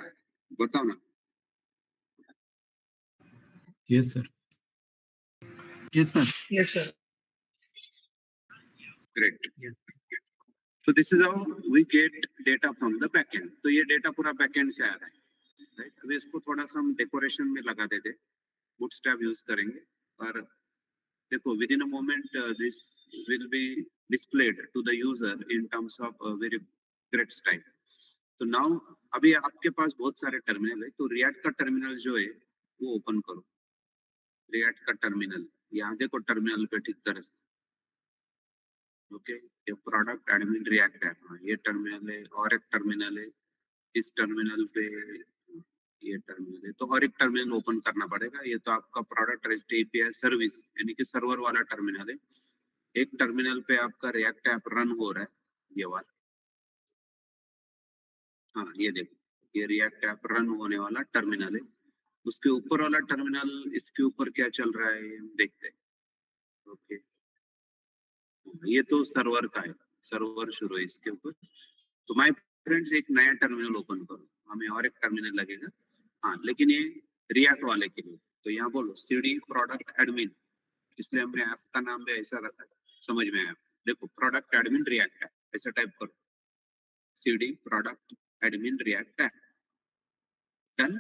बताओ ना. Yes, sir. Yes, sir. Yes, sir. Great. Yes. So this is how we get data from the backend. तो ये डेटा पूरा backend से आ रहा है, राइट? अभी इसको थोड़ा सा हम डेकोरेशन में लगा देते, बूटस्ट्रैप यूज करेंगे और देखो with in a moment this will be displayed to the user in terms of a very great style. तो नाउ अभी आपके पास बहुत सारे टर्मिनल है, तो रिएक्ट का टर्मिनल जो है वो ओपन करो. रिएक्ट का टर्मिनल यहाँ देखो टर्मिनल पे ठीक तरह से. ओके, ये प्रोडक्ट एडमिन रिएक्ट है. हाँ, ये टर्मिनल है और एक टर्मिनल है. इस टर्मिनल पे ये टर्मिनल है, तो और एक टर्मिनल ओपन करना पड़ेगा. ये तो आपका प्रोडक्ट रेस्ट एपीआई सर्विस यानी कि सर्वर वाला टर्मिनल है. एक टर्मिनल पे आपका रिएक्ट ऐप रन हो रहा है, ये वाला. हाँ, ये देखो, ये रिएक्ट ऐप रन होने वाला टर्मिनल है. उसके ऊपर वाला टर्मिनल, इसके ऊपर क्या चल रहा है ये हम देखते हैं. ओके, ये तो सर्वर का है, सर्वर शुरू है इसके ऊपर. तो माय फ्रेंड्स एक नया टर्मिनल ओपन करो, हमें और एक टर्मिनल लगेगा. हाँ, लेकिन ये रिएक्ट वाले के लिए. तो यहाँ बोलो सीडी प्रोडक्ट एडमिन, इसलिए हमने ऐप का नाम भी ऐसा रखा है, समझ में आया? देखो प्रोडक्ट एडमिन रिएक्ट है, ऐसा टाइप करो, सीडी प्रोडक्ट एडमिन रिएक्ट है. डन.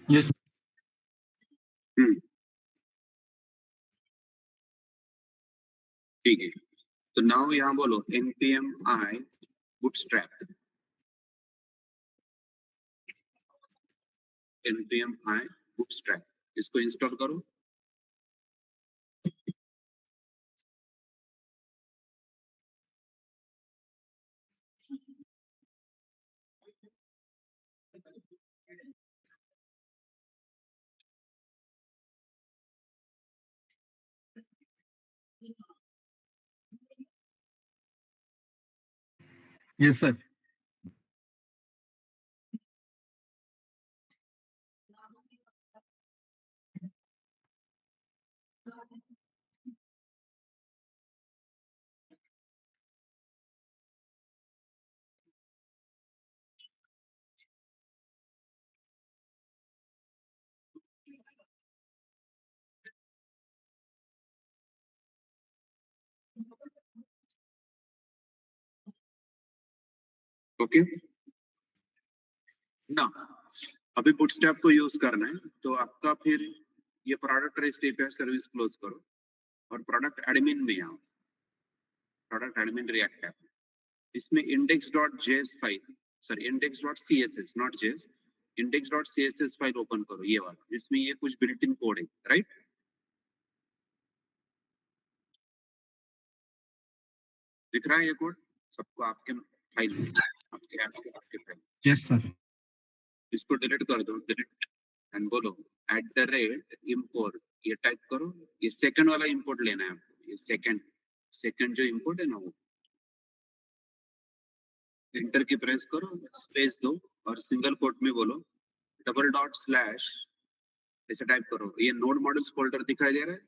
Yes. ठीक है, तो नाउ यहाँ बोलो npm i bootstrap, npm i bootstrap, इसको इंस्टॉल करो. Yes, sir. ओके ना, अभी बूटस्ट्रैप को यूज करना है, तो आपका फिर ये product rest API service close करो और प्रोडक्ट एडमिन में आओ. प्रोडक्ट एडमिन रिएक्ट ऐप, इसमें index.js file, sorry index.css not js, index.css file open करो, ये वाला जिसमें ये कुछ बिल्ट इन कोड है, राइट? दिख रहा है ये कोड सबको आपके फाइल में, आपके ऐप के आपके फाइल. Yes, sir. इसको डिलीट कर दो, डिलीट एंड बोलो @import, ये टाइप करो. ये सेकंड वाला इंपोर्ट लेना है आपको, ये सेकंड सेकंड जो इंपोर्ट है ना वो. एंटर की प्रेस करो, स्पेस दो और सिंगल कोट में बोलो // ऐसे टाइप करो. ये नोड मॉडल्स फोल्डर दिखाई दे रहा है?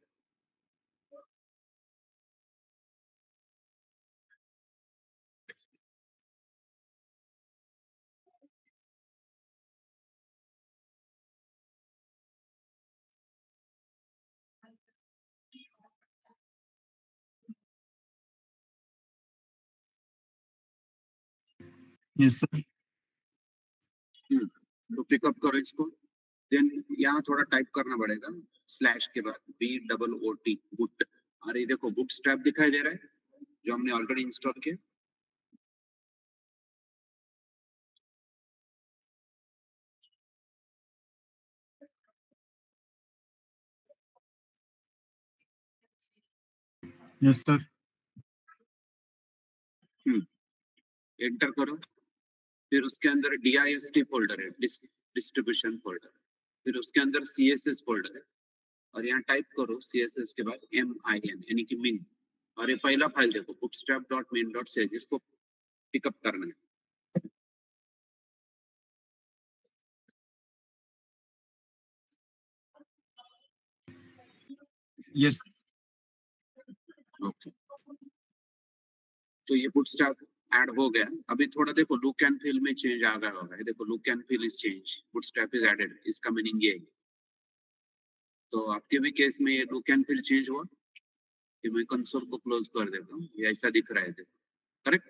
Yes, sir. तो पिकअप करो इसको. देन यहाँ थोड़ा टाइप करना पड़ेगा स्लैश के बाद BOOT बुट. अरे देखो बुट स्ट्रैप दिखाई दे रहा है जो हमने ऑलरेडी इंस्टॉल किया. Yes, sir. एंटर करो, फिर उसके अंदर DIST फोल्डर है, डिस्ट्रीब्यूशन फोल्डर, फिर उसके अंदर CSS फोल्डर है, और यहाँ टाइप करो CSS के बाद MIN यानी कि min, और ये पहला फाइल देखो bootstrap.min.sh, इसको पिकअप करना है। Yes. ओके, तो ये bootstrap ऐड हो गया। अभी थोड़ा देखो लुक एंड फील में चेंज आ गया होगा, ये देखो look and feel is change, bootstrap is added, इसका मीनिंग ये है। तो आपके भी केस में ये लुक एंड फील चेंज हुआ कि मैं कंसोल को क्लोज कर देता हूँ, ये ऐसा दिख रहा है, देखो करेक्ट।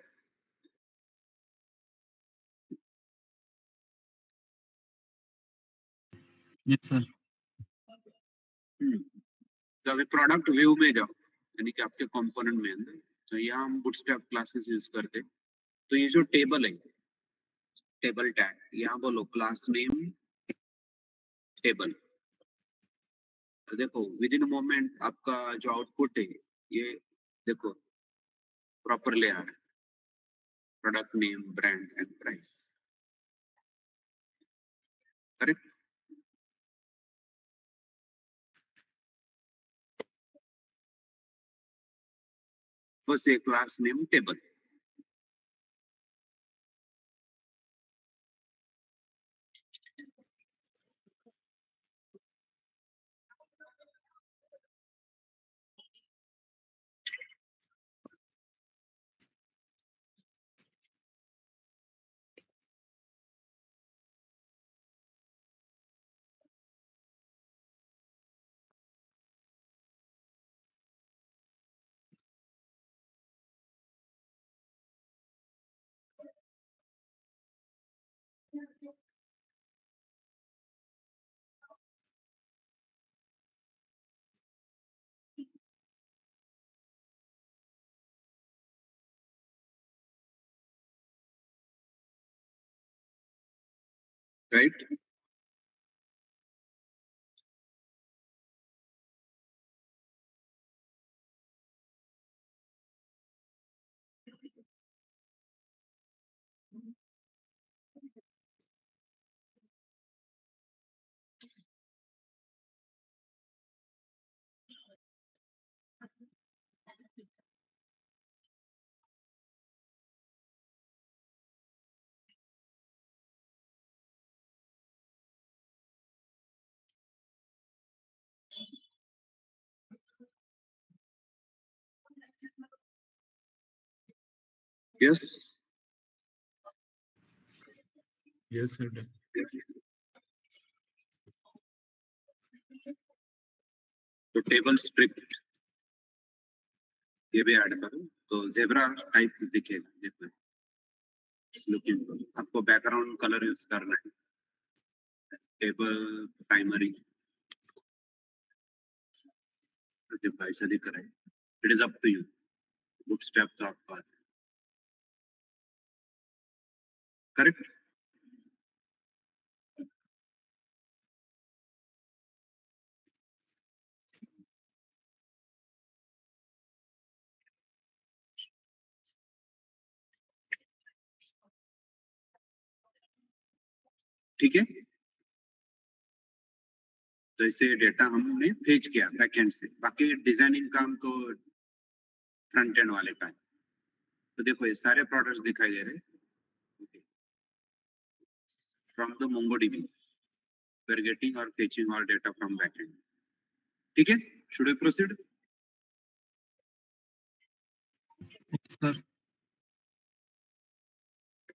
Yes, sir. तो अभी प्रोडक्ट व्यू में जाओ, यानी कि आपके कंपोनेंट में अंदर, तो यहाँ हम bootstrap क्लासेस यूज करते हैं। तो ये जो टेबल है, टेबल टैग, यहाँ बोलो क्लास नेम टेबल, तो देखो विद इन मोमेंट आपका जो आउटपुट है ये देखो प्रॉपरली आ रहा है, product name brand and price, correct. बस ये class name table. Right, yes. Yes, sir. Done. तो टेबल स्ट्रिप ये भी ऐड करो, तो जेब्रा टाइप दिखेगा, देखो लुकिंग, आपको बैकग्राउंड कलर यूज करना है, टेबल प्राइमरी, देखो ऐसा दिख रहा है, it is up to you, bootstrap तो आपका करेक्ट। ठीक है, तो इसे डेटा हमने फेच किया बैकएंड से, बाकी डिजाइनिंग काम तो फ्रंट एंड वाले का है। तो देखो ये सारे प्रोडक्ट्स दिखाई दे रहे हैं from the MongoDB, we are getting और फेचिंग और डेटा फ्रॉम बैकएंड। ठीक है, should we proceed? Yes, sir.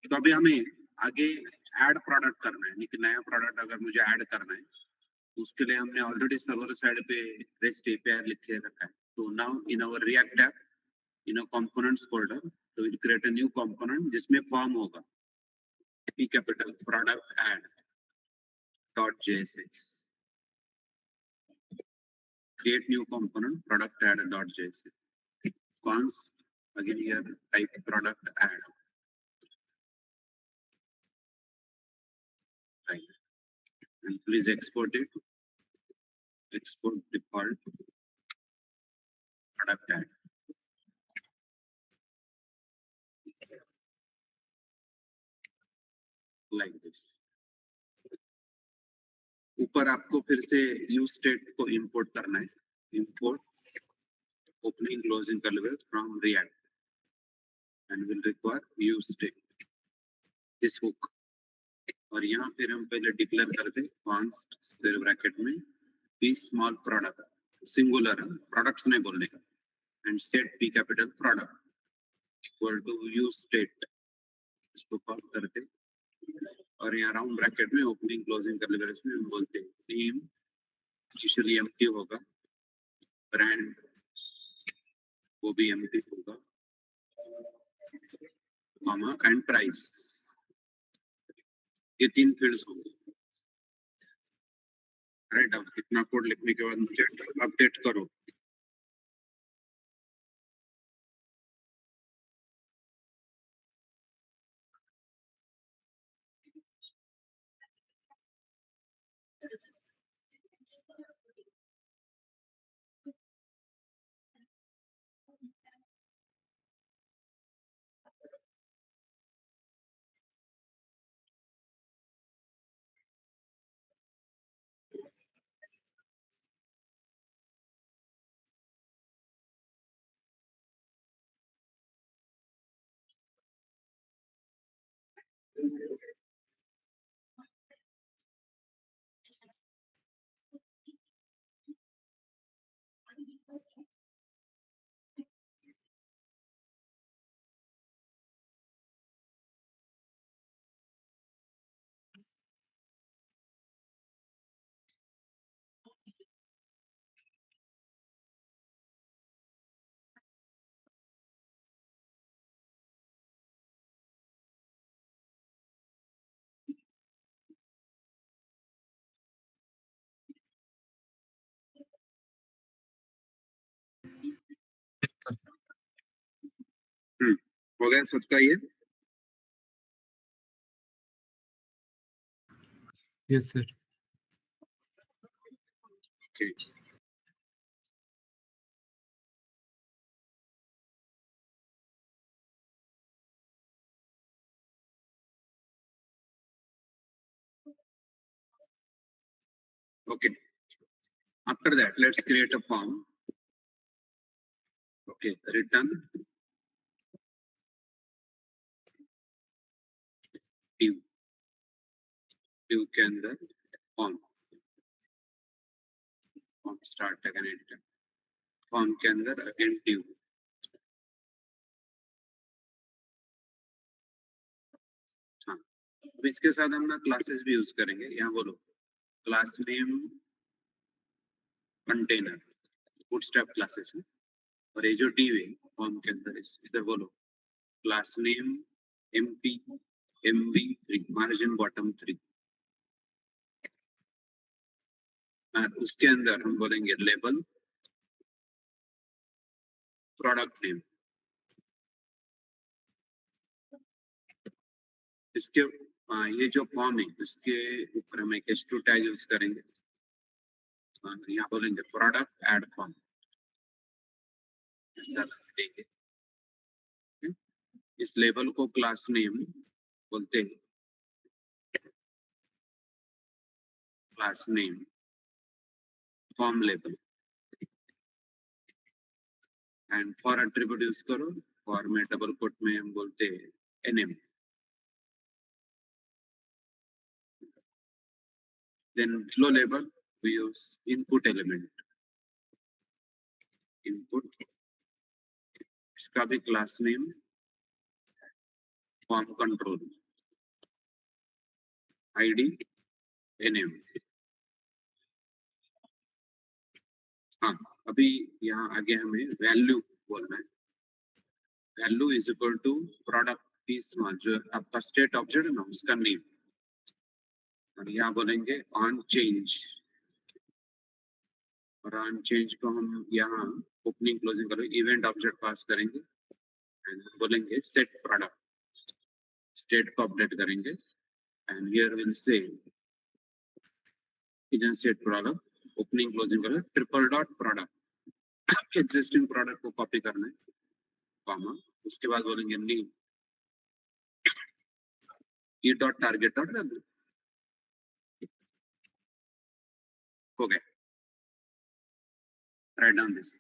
तो अभी हमें आगे ऐड प्रोडक्ट करना है, यानी कि नया प्रोडक्ट अगर मुझे ऐड करना है, तो उसके लिए हमने ऑलरेडी सर्वर साइड पे REST API लिख के रखा है। तो now in our React app, in a components folder, तो will create a new component जिसमें फॉर्म होगा P capital product add dot JSX, create new component product add dot JSX, const again here type product add, right, and please export it, export default product add, like this. ऊपर आपको फिर से use state को import करना है, import opening closing curly from React and will require use state this hook. और यहाँ फिर हम पहले डिक्लेयर करते कॉन्स्ट स्क्वायर ब्रैकेट में P small product, singular products नहीं बोलने का, and set P capital product equal to use state, इसको कॉल करते। और यहाँ राउंड ब्रैकेट में ओपनिंग क्लोजिंग कर्ली ब्रैकेट्स में हम बोलते नेम यूजुअली एम्प्टी होगा, ब्रांड वो भी एम्प्टी होगा, कॉमा एंड प्राइस, ये 3 फील्ड्स होंगे। राइट, अब इतना कोड लिखने के बाद मुझे अपडेट करो। हो गया सबका ये? Yes, sir. Okay, okay. After that, let's create a form. Okay, return div, div के अंदर form, form start again enter, form के अंदर again div। हाँ, अब इसके साथ हम ना क्लासेस भी यूज करेंगे। यहाँ बोलो class name container, bootstrap classes है। और ये जो div है फॉर्म के अंदर, इधर बोलो class name mp mv3 margin bottom 3, और उसके अंदर हम बोलेंगे लेबल प्रोडक्ट नेम। इसके ये जो फॉर्म है उसके ऊपर हम एक h2 टैग यूज करेंगे। यहाँ बोलेंगे प्रोडक्ट ऐड फॉर्म, देंगे। इस लेबल को क्लास नेम बोलते हैं, class name form label, and for attribute use करो, फॉर में डबल कोट में हम बोलते हैं nm। Then below label we use input element, input, इसका भी class name form control, id nm। हाँ, अभी यहाँ आगे हमें वैल्यू बोलना है। Value is equal to product piece, जो आपका स्टेट ऑब्जेक्ट है ना उसका नेम। और यहाँ बोलेंगे ऑन चेंज, और ऑन चेंज को हम यहाँ ओपनिंग क्लोजिंग करो इवेंट ऑब्जेक्ट पास करेंगे, एंड बोलेंगे सेट प्रोडक्ट, स्टेट को अपडेट करेंगे, एंड हियर विल से इधर सेट प्रोडक्ट ओपनिंग क्लोजिंग करो triple dot product, existing product को कॉपी करना है, कॉमा, उसके बाद बोलेंगे name, E dot target dot value. हो गया. Write down this.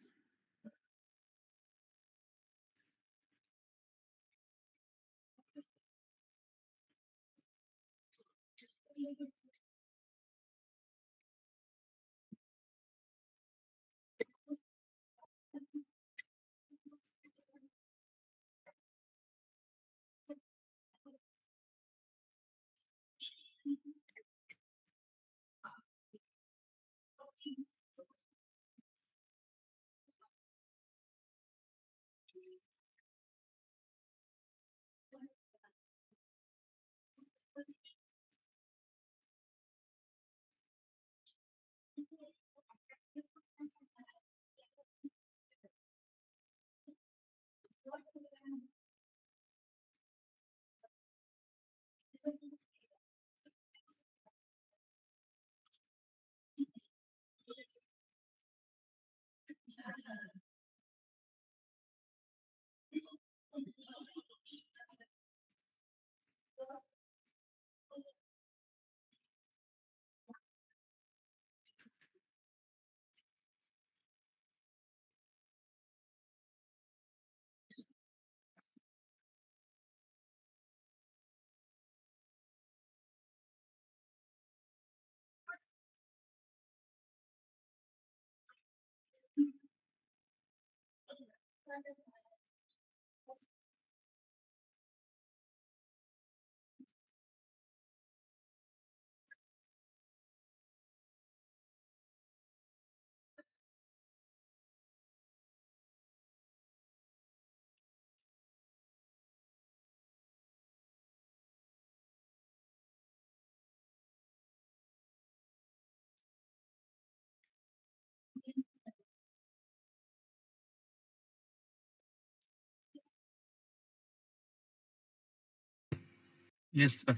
Yes, sir.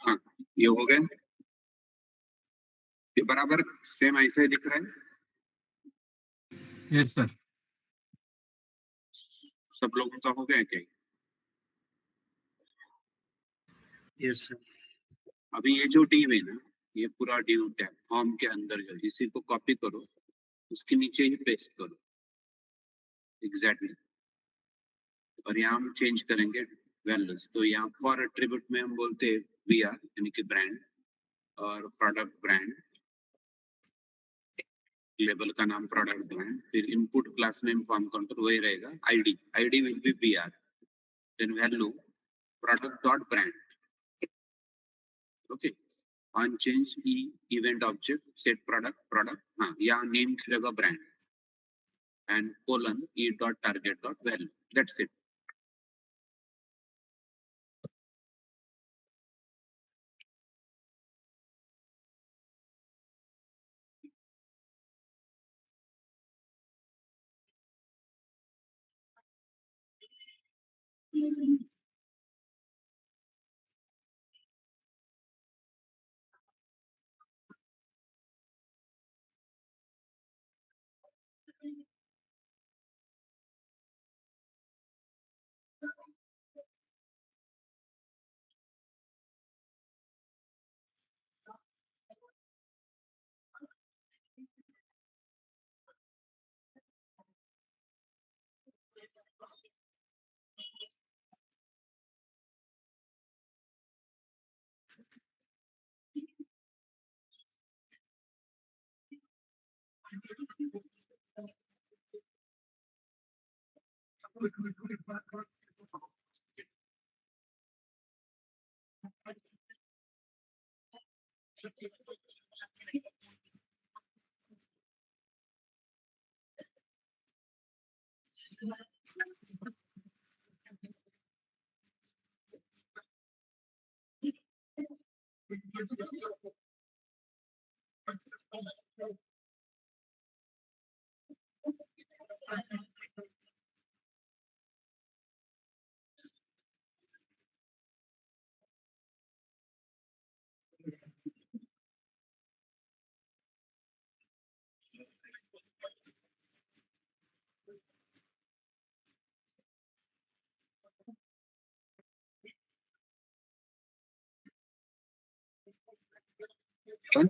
हाँ, ये हो गया. ये बराबर सेम ऐसा ही दिख रहा है. Yes, sir. सब लोगों का हो गया क्या? Yes, sir. अभी ये जो div है ना, ये पूरा div टैग फॉर्म के अंदर जाओ, इसी को कॉपी करो, उसके नीचे ही पेस्ट करो. एग्जैक्टली. और यहाँ हम चेंज करेंगे वैल्यूज. तो यहाँ फॉर एट्रीब्यूट में हम बोलते हैं वी आर यानी कि ब्रांड, और प्रोडक्ट ब्रांड, लेबल का नाम प्रोडक्ट ब्रांड, फिर input class name form control वही रहेगा. ID will be we are, then value product dot brand. Okay. On change E event object set product हाँ, यहाँ नेम की जगह brand and colon E dot target dot value. That's it. Done?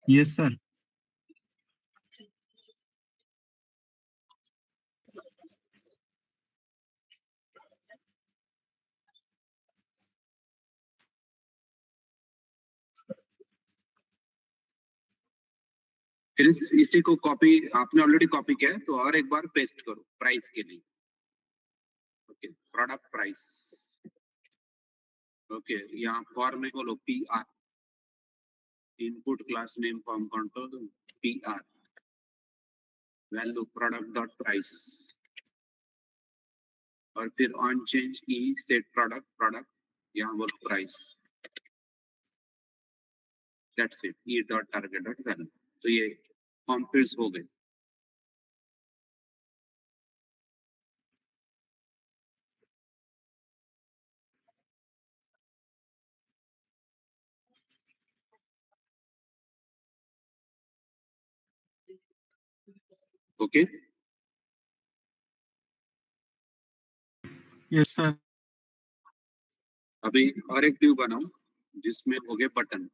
Yes, sir. फिर इसी को copy आपने already copy किया है तो और एक बार पेस्ट करो प्राइस के लिए. Okay, product price. ओके, यहाँ फॉर में बोलो P R, input class name form control P R, value product dot price, और फिर on change E set product यहाँ बोलो price. That's it, E dot target dot value. तो ये form फिल्स हो गए. Okay, Yes, sir. अभी और एक ड्यू बनाओ जिसमें हो गए बटन,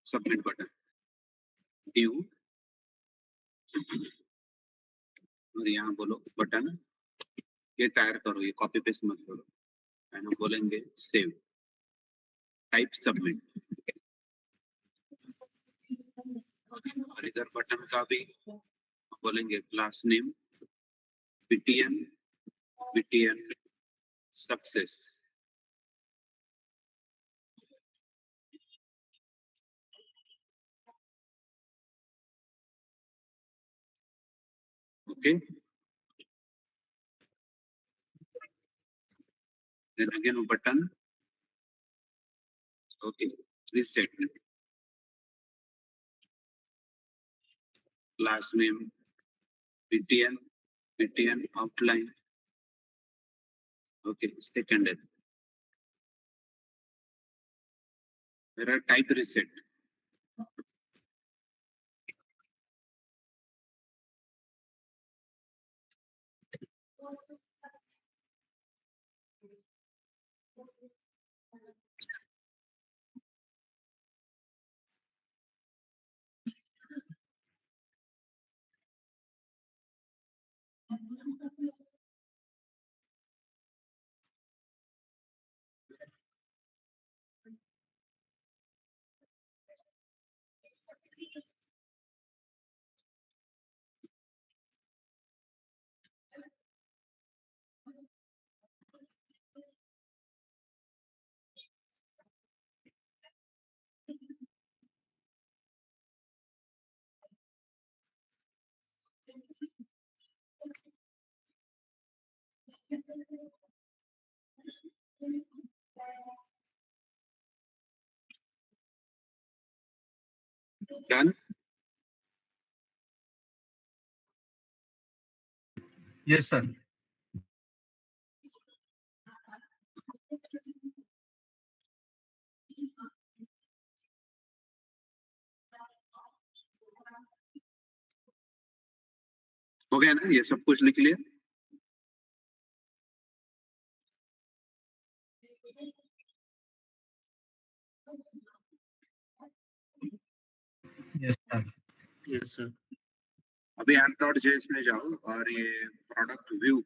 सबमिट बटन ड्यू, और यहाँ बोलो बटन. ये तैयार करो, ये कॉपी पेस्ट मत करो. एंड हम बोलेंगे सेव, टाइप सबमिट. और इधर बटन का भी बोलेंगे class name BTN, BTN success. Okay, then again button. Okay, reset, class name btn, btn outline. Okay, secondary, there are type reset. Done. Yes, sir. हो गया ना, ये सब कुछ लिख लिया. Yes, sir. Yes, sir. अभी ऐप डॉट जेएस में जाओ और ये प्रोडक्ट व्यू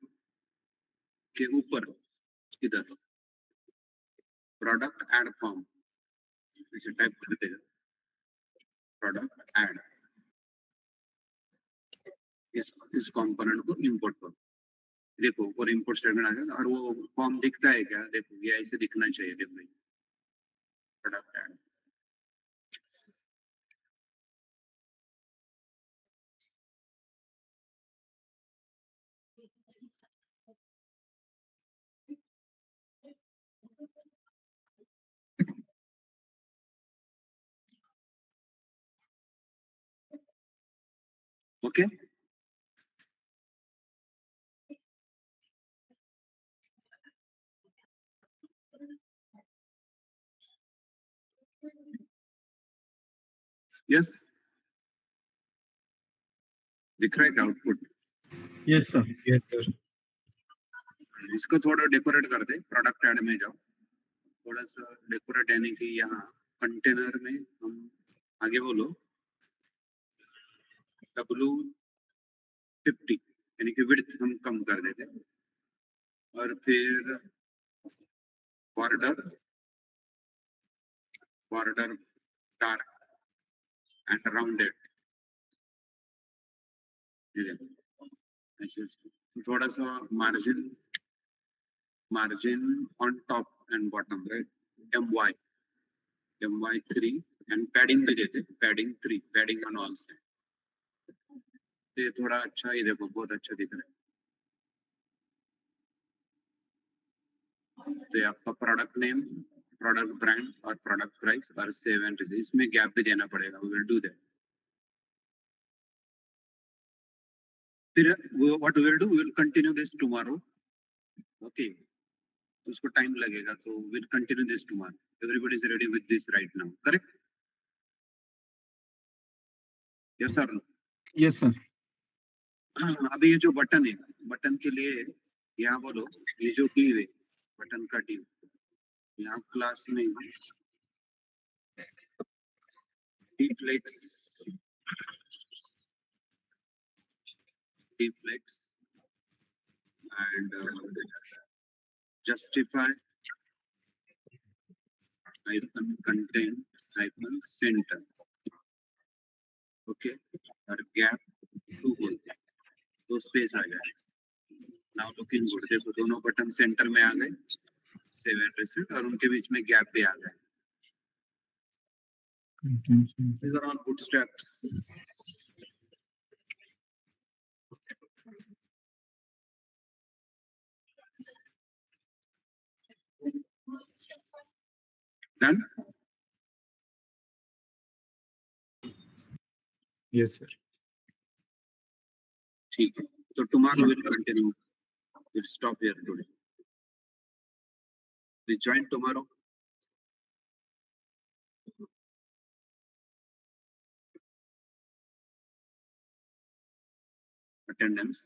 के ऊपर इधर प्रोडक्ट ऐड फॉर्म इसे टाइप कर देगा, प्रोडक्ट ऐड. इस कंपोनेंट को इंपोर्ट करो. देखो और इंपोर्ट स्टेटमेंट आ गया. और वो फॉर्म दिखता है क्या, देखो ये ऐसे दिखना चाहिए. देखो प्रोडक्ट ऐड. Okay. Yes. दिख रहा है क्या output? Yes, sir. Yes, sir. इसको थोड़ा डेकोरेट कर दे, प्रोडक्ट ऐड में जाओ, थोड़ा सा डेकोरेट, यानी कि यहाँ कंटेनर में हम आगे बोलो W50, यानी कि विड्थ हम कम कर देते, और फिर बॉर्डर डार्क एंड राउंडेड, ऐसे तो थोड़ा सा margin on top and bottom, right? my3 and padding भी देते, पैडिंग 3, पैडिंग ऑन ऑल से, ये थोड़ा अच्छा ही, देखो बहुत अच्छा दिख रहा है। तो ये आपका प्रोडक्ट नेम, प्रोडक्ट ब्रांड और प्रोडक्ट प्राइस और सेव एंड रिसीव, इसमें गैप भी देना पड़ेगा, वी विल डू दैट। फिर what we will do, we will continue this tomorrow, okay? तो उसको टाइम लगेगा, तो we will continue this tomorrow. Everybody is ready with this right now, correct? Yes sir. Yes, sir. अभी ये जो button है, button के लिए यहाँ बोलो, ये जो div है, बटन का div, यहाँ क्लास में deflex and justify hyphen content hyphen center, okay? और गैप 2 बोलते हैं, तो स्पेस आ जाए। नाउ लुकिंग गुड, देखो दोनों बटन सेंटर में आ गए, सेव एंड रिसीव, और उनके बीच में गैप भी आ गए। These are all bootstraps. Done? Yes, sir. ठीक है, तो tomorrow we'll continue. We'll stop here today. We join tomorrow. Attendance.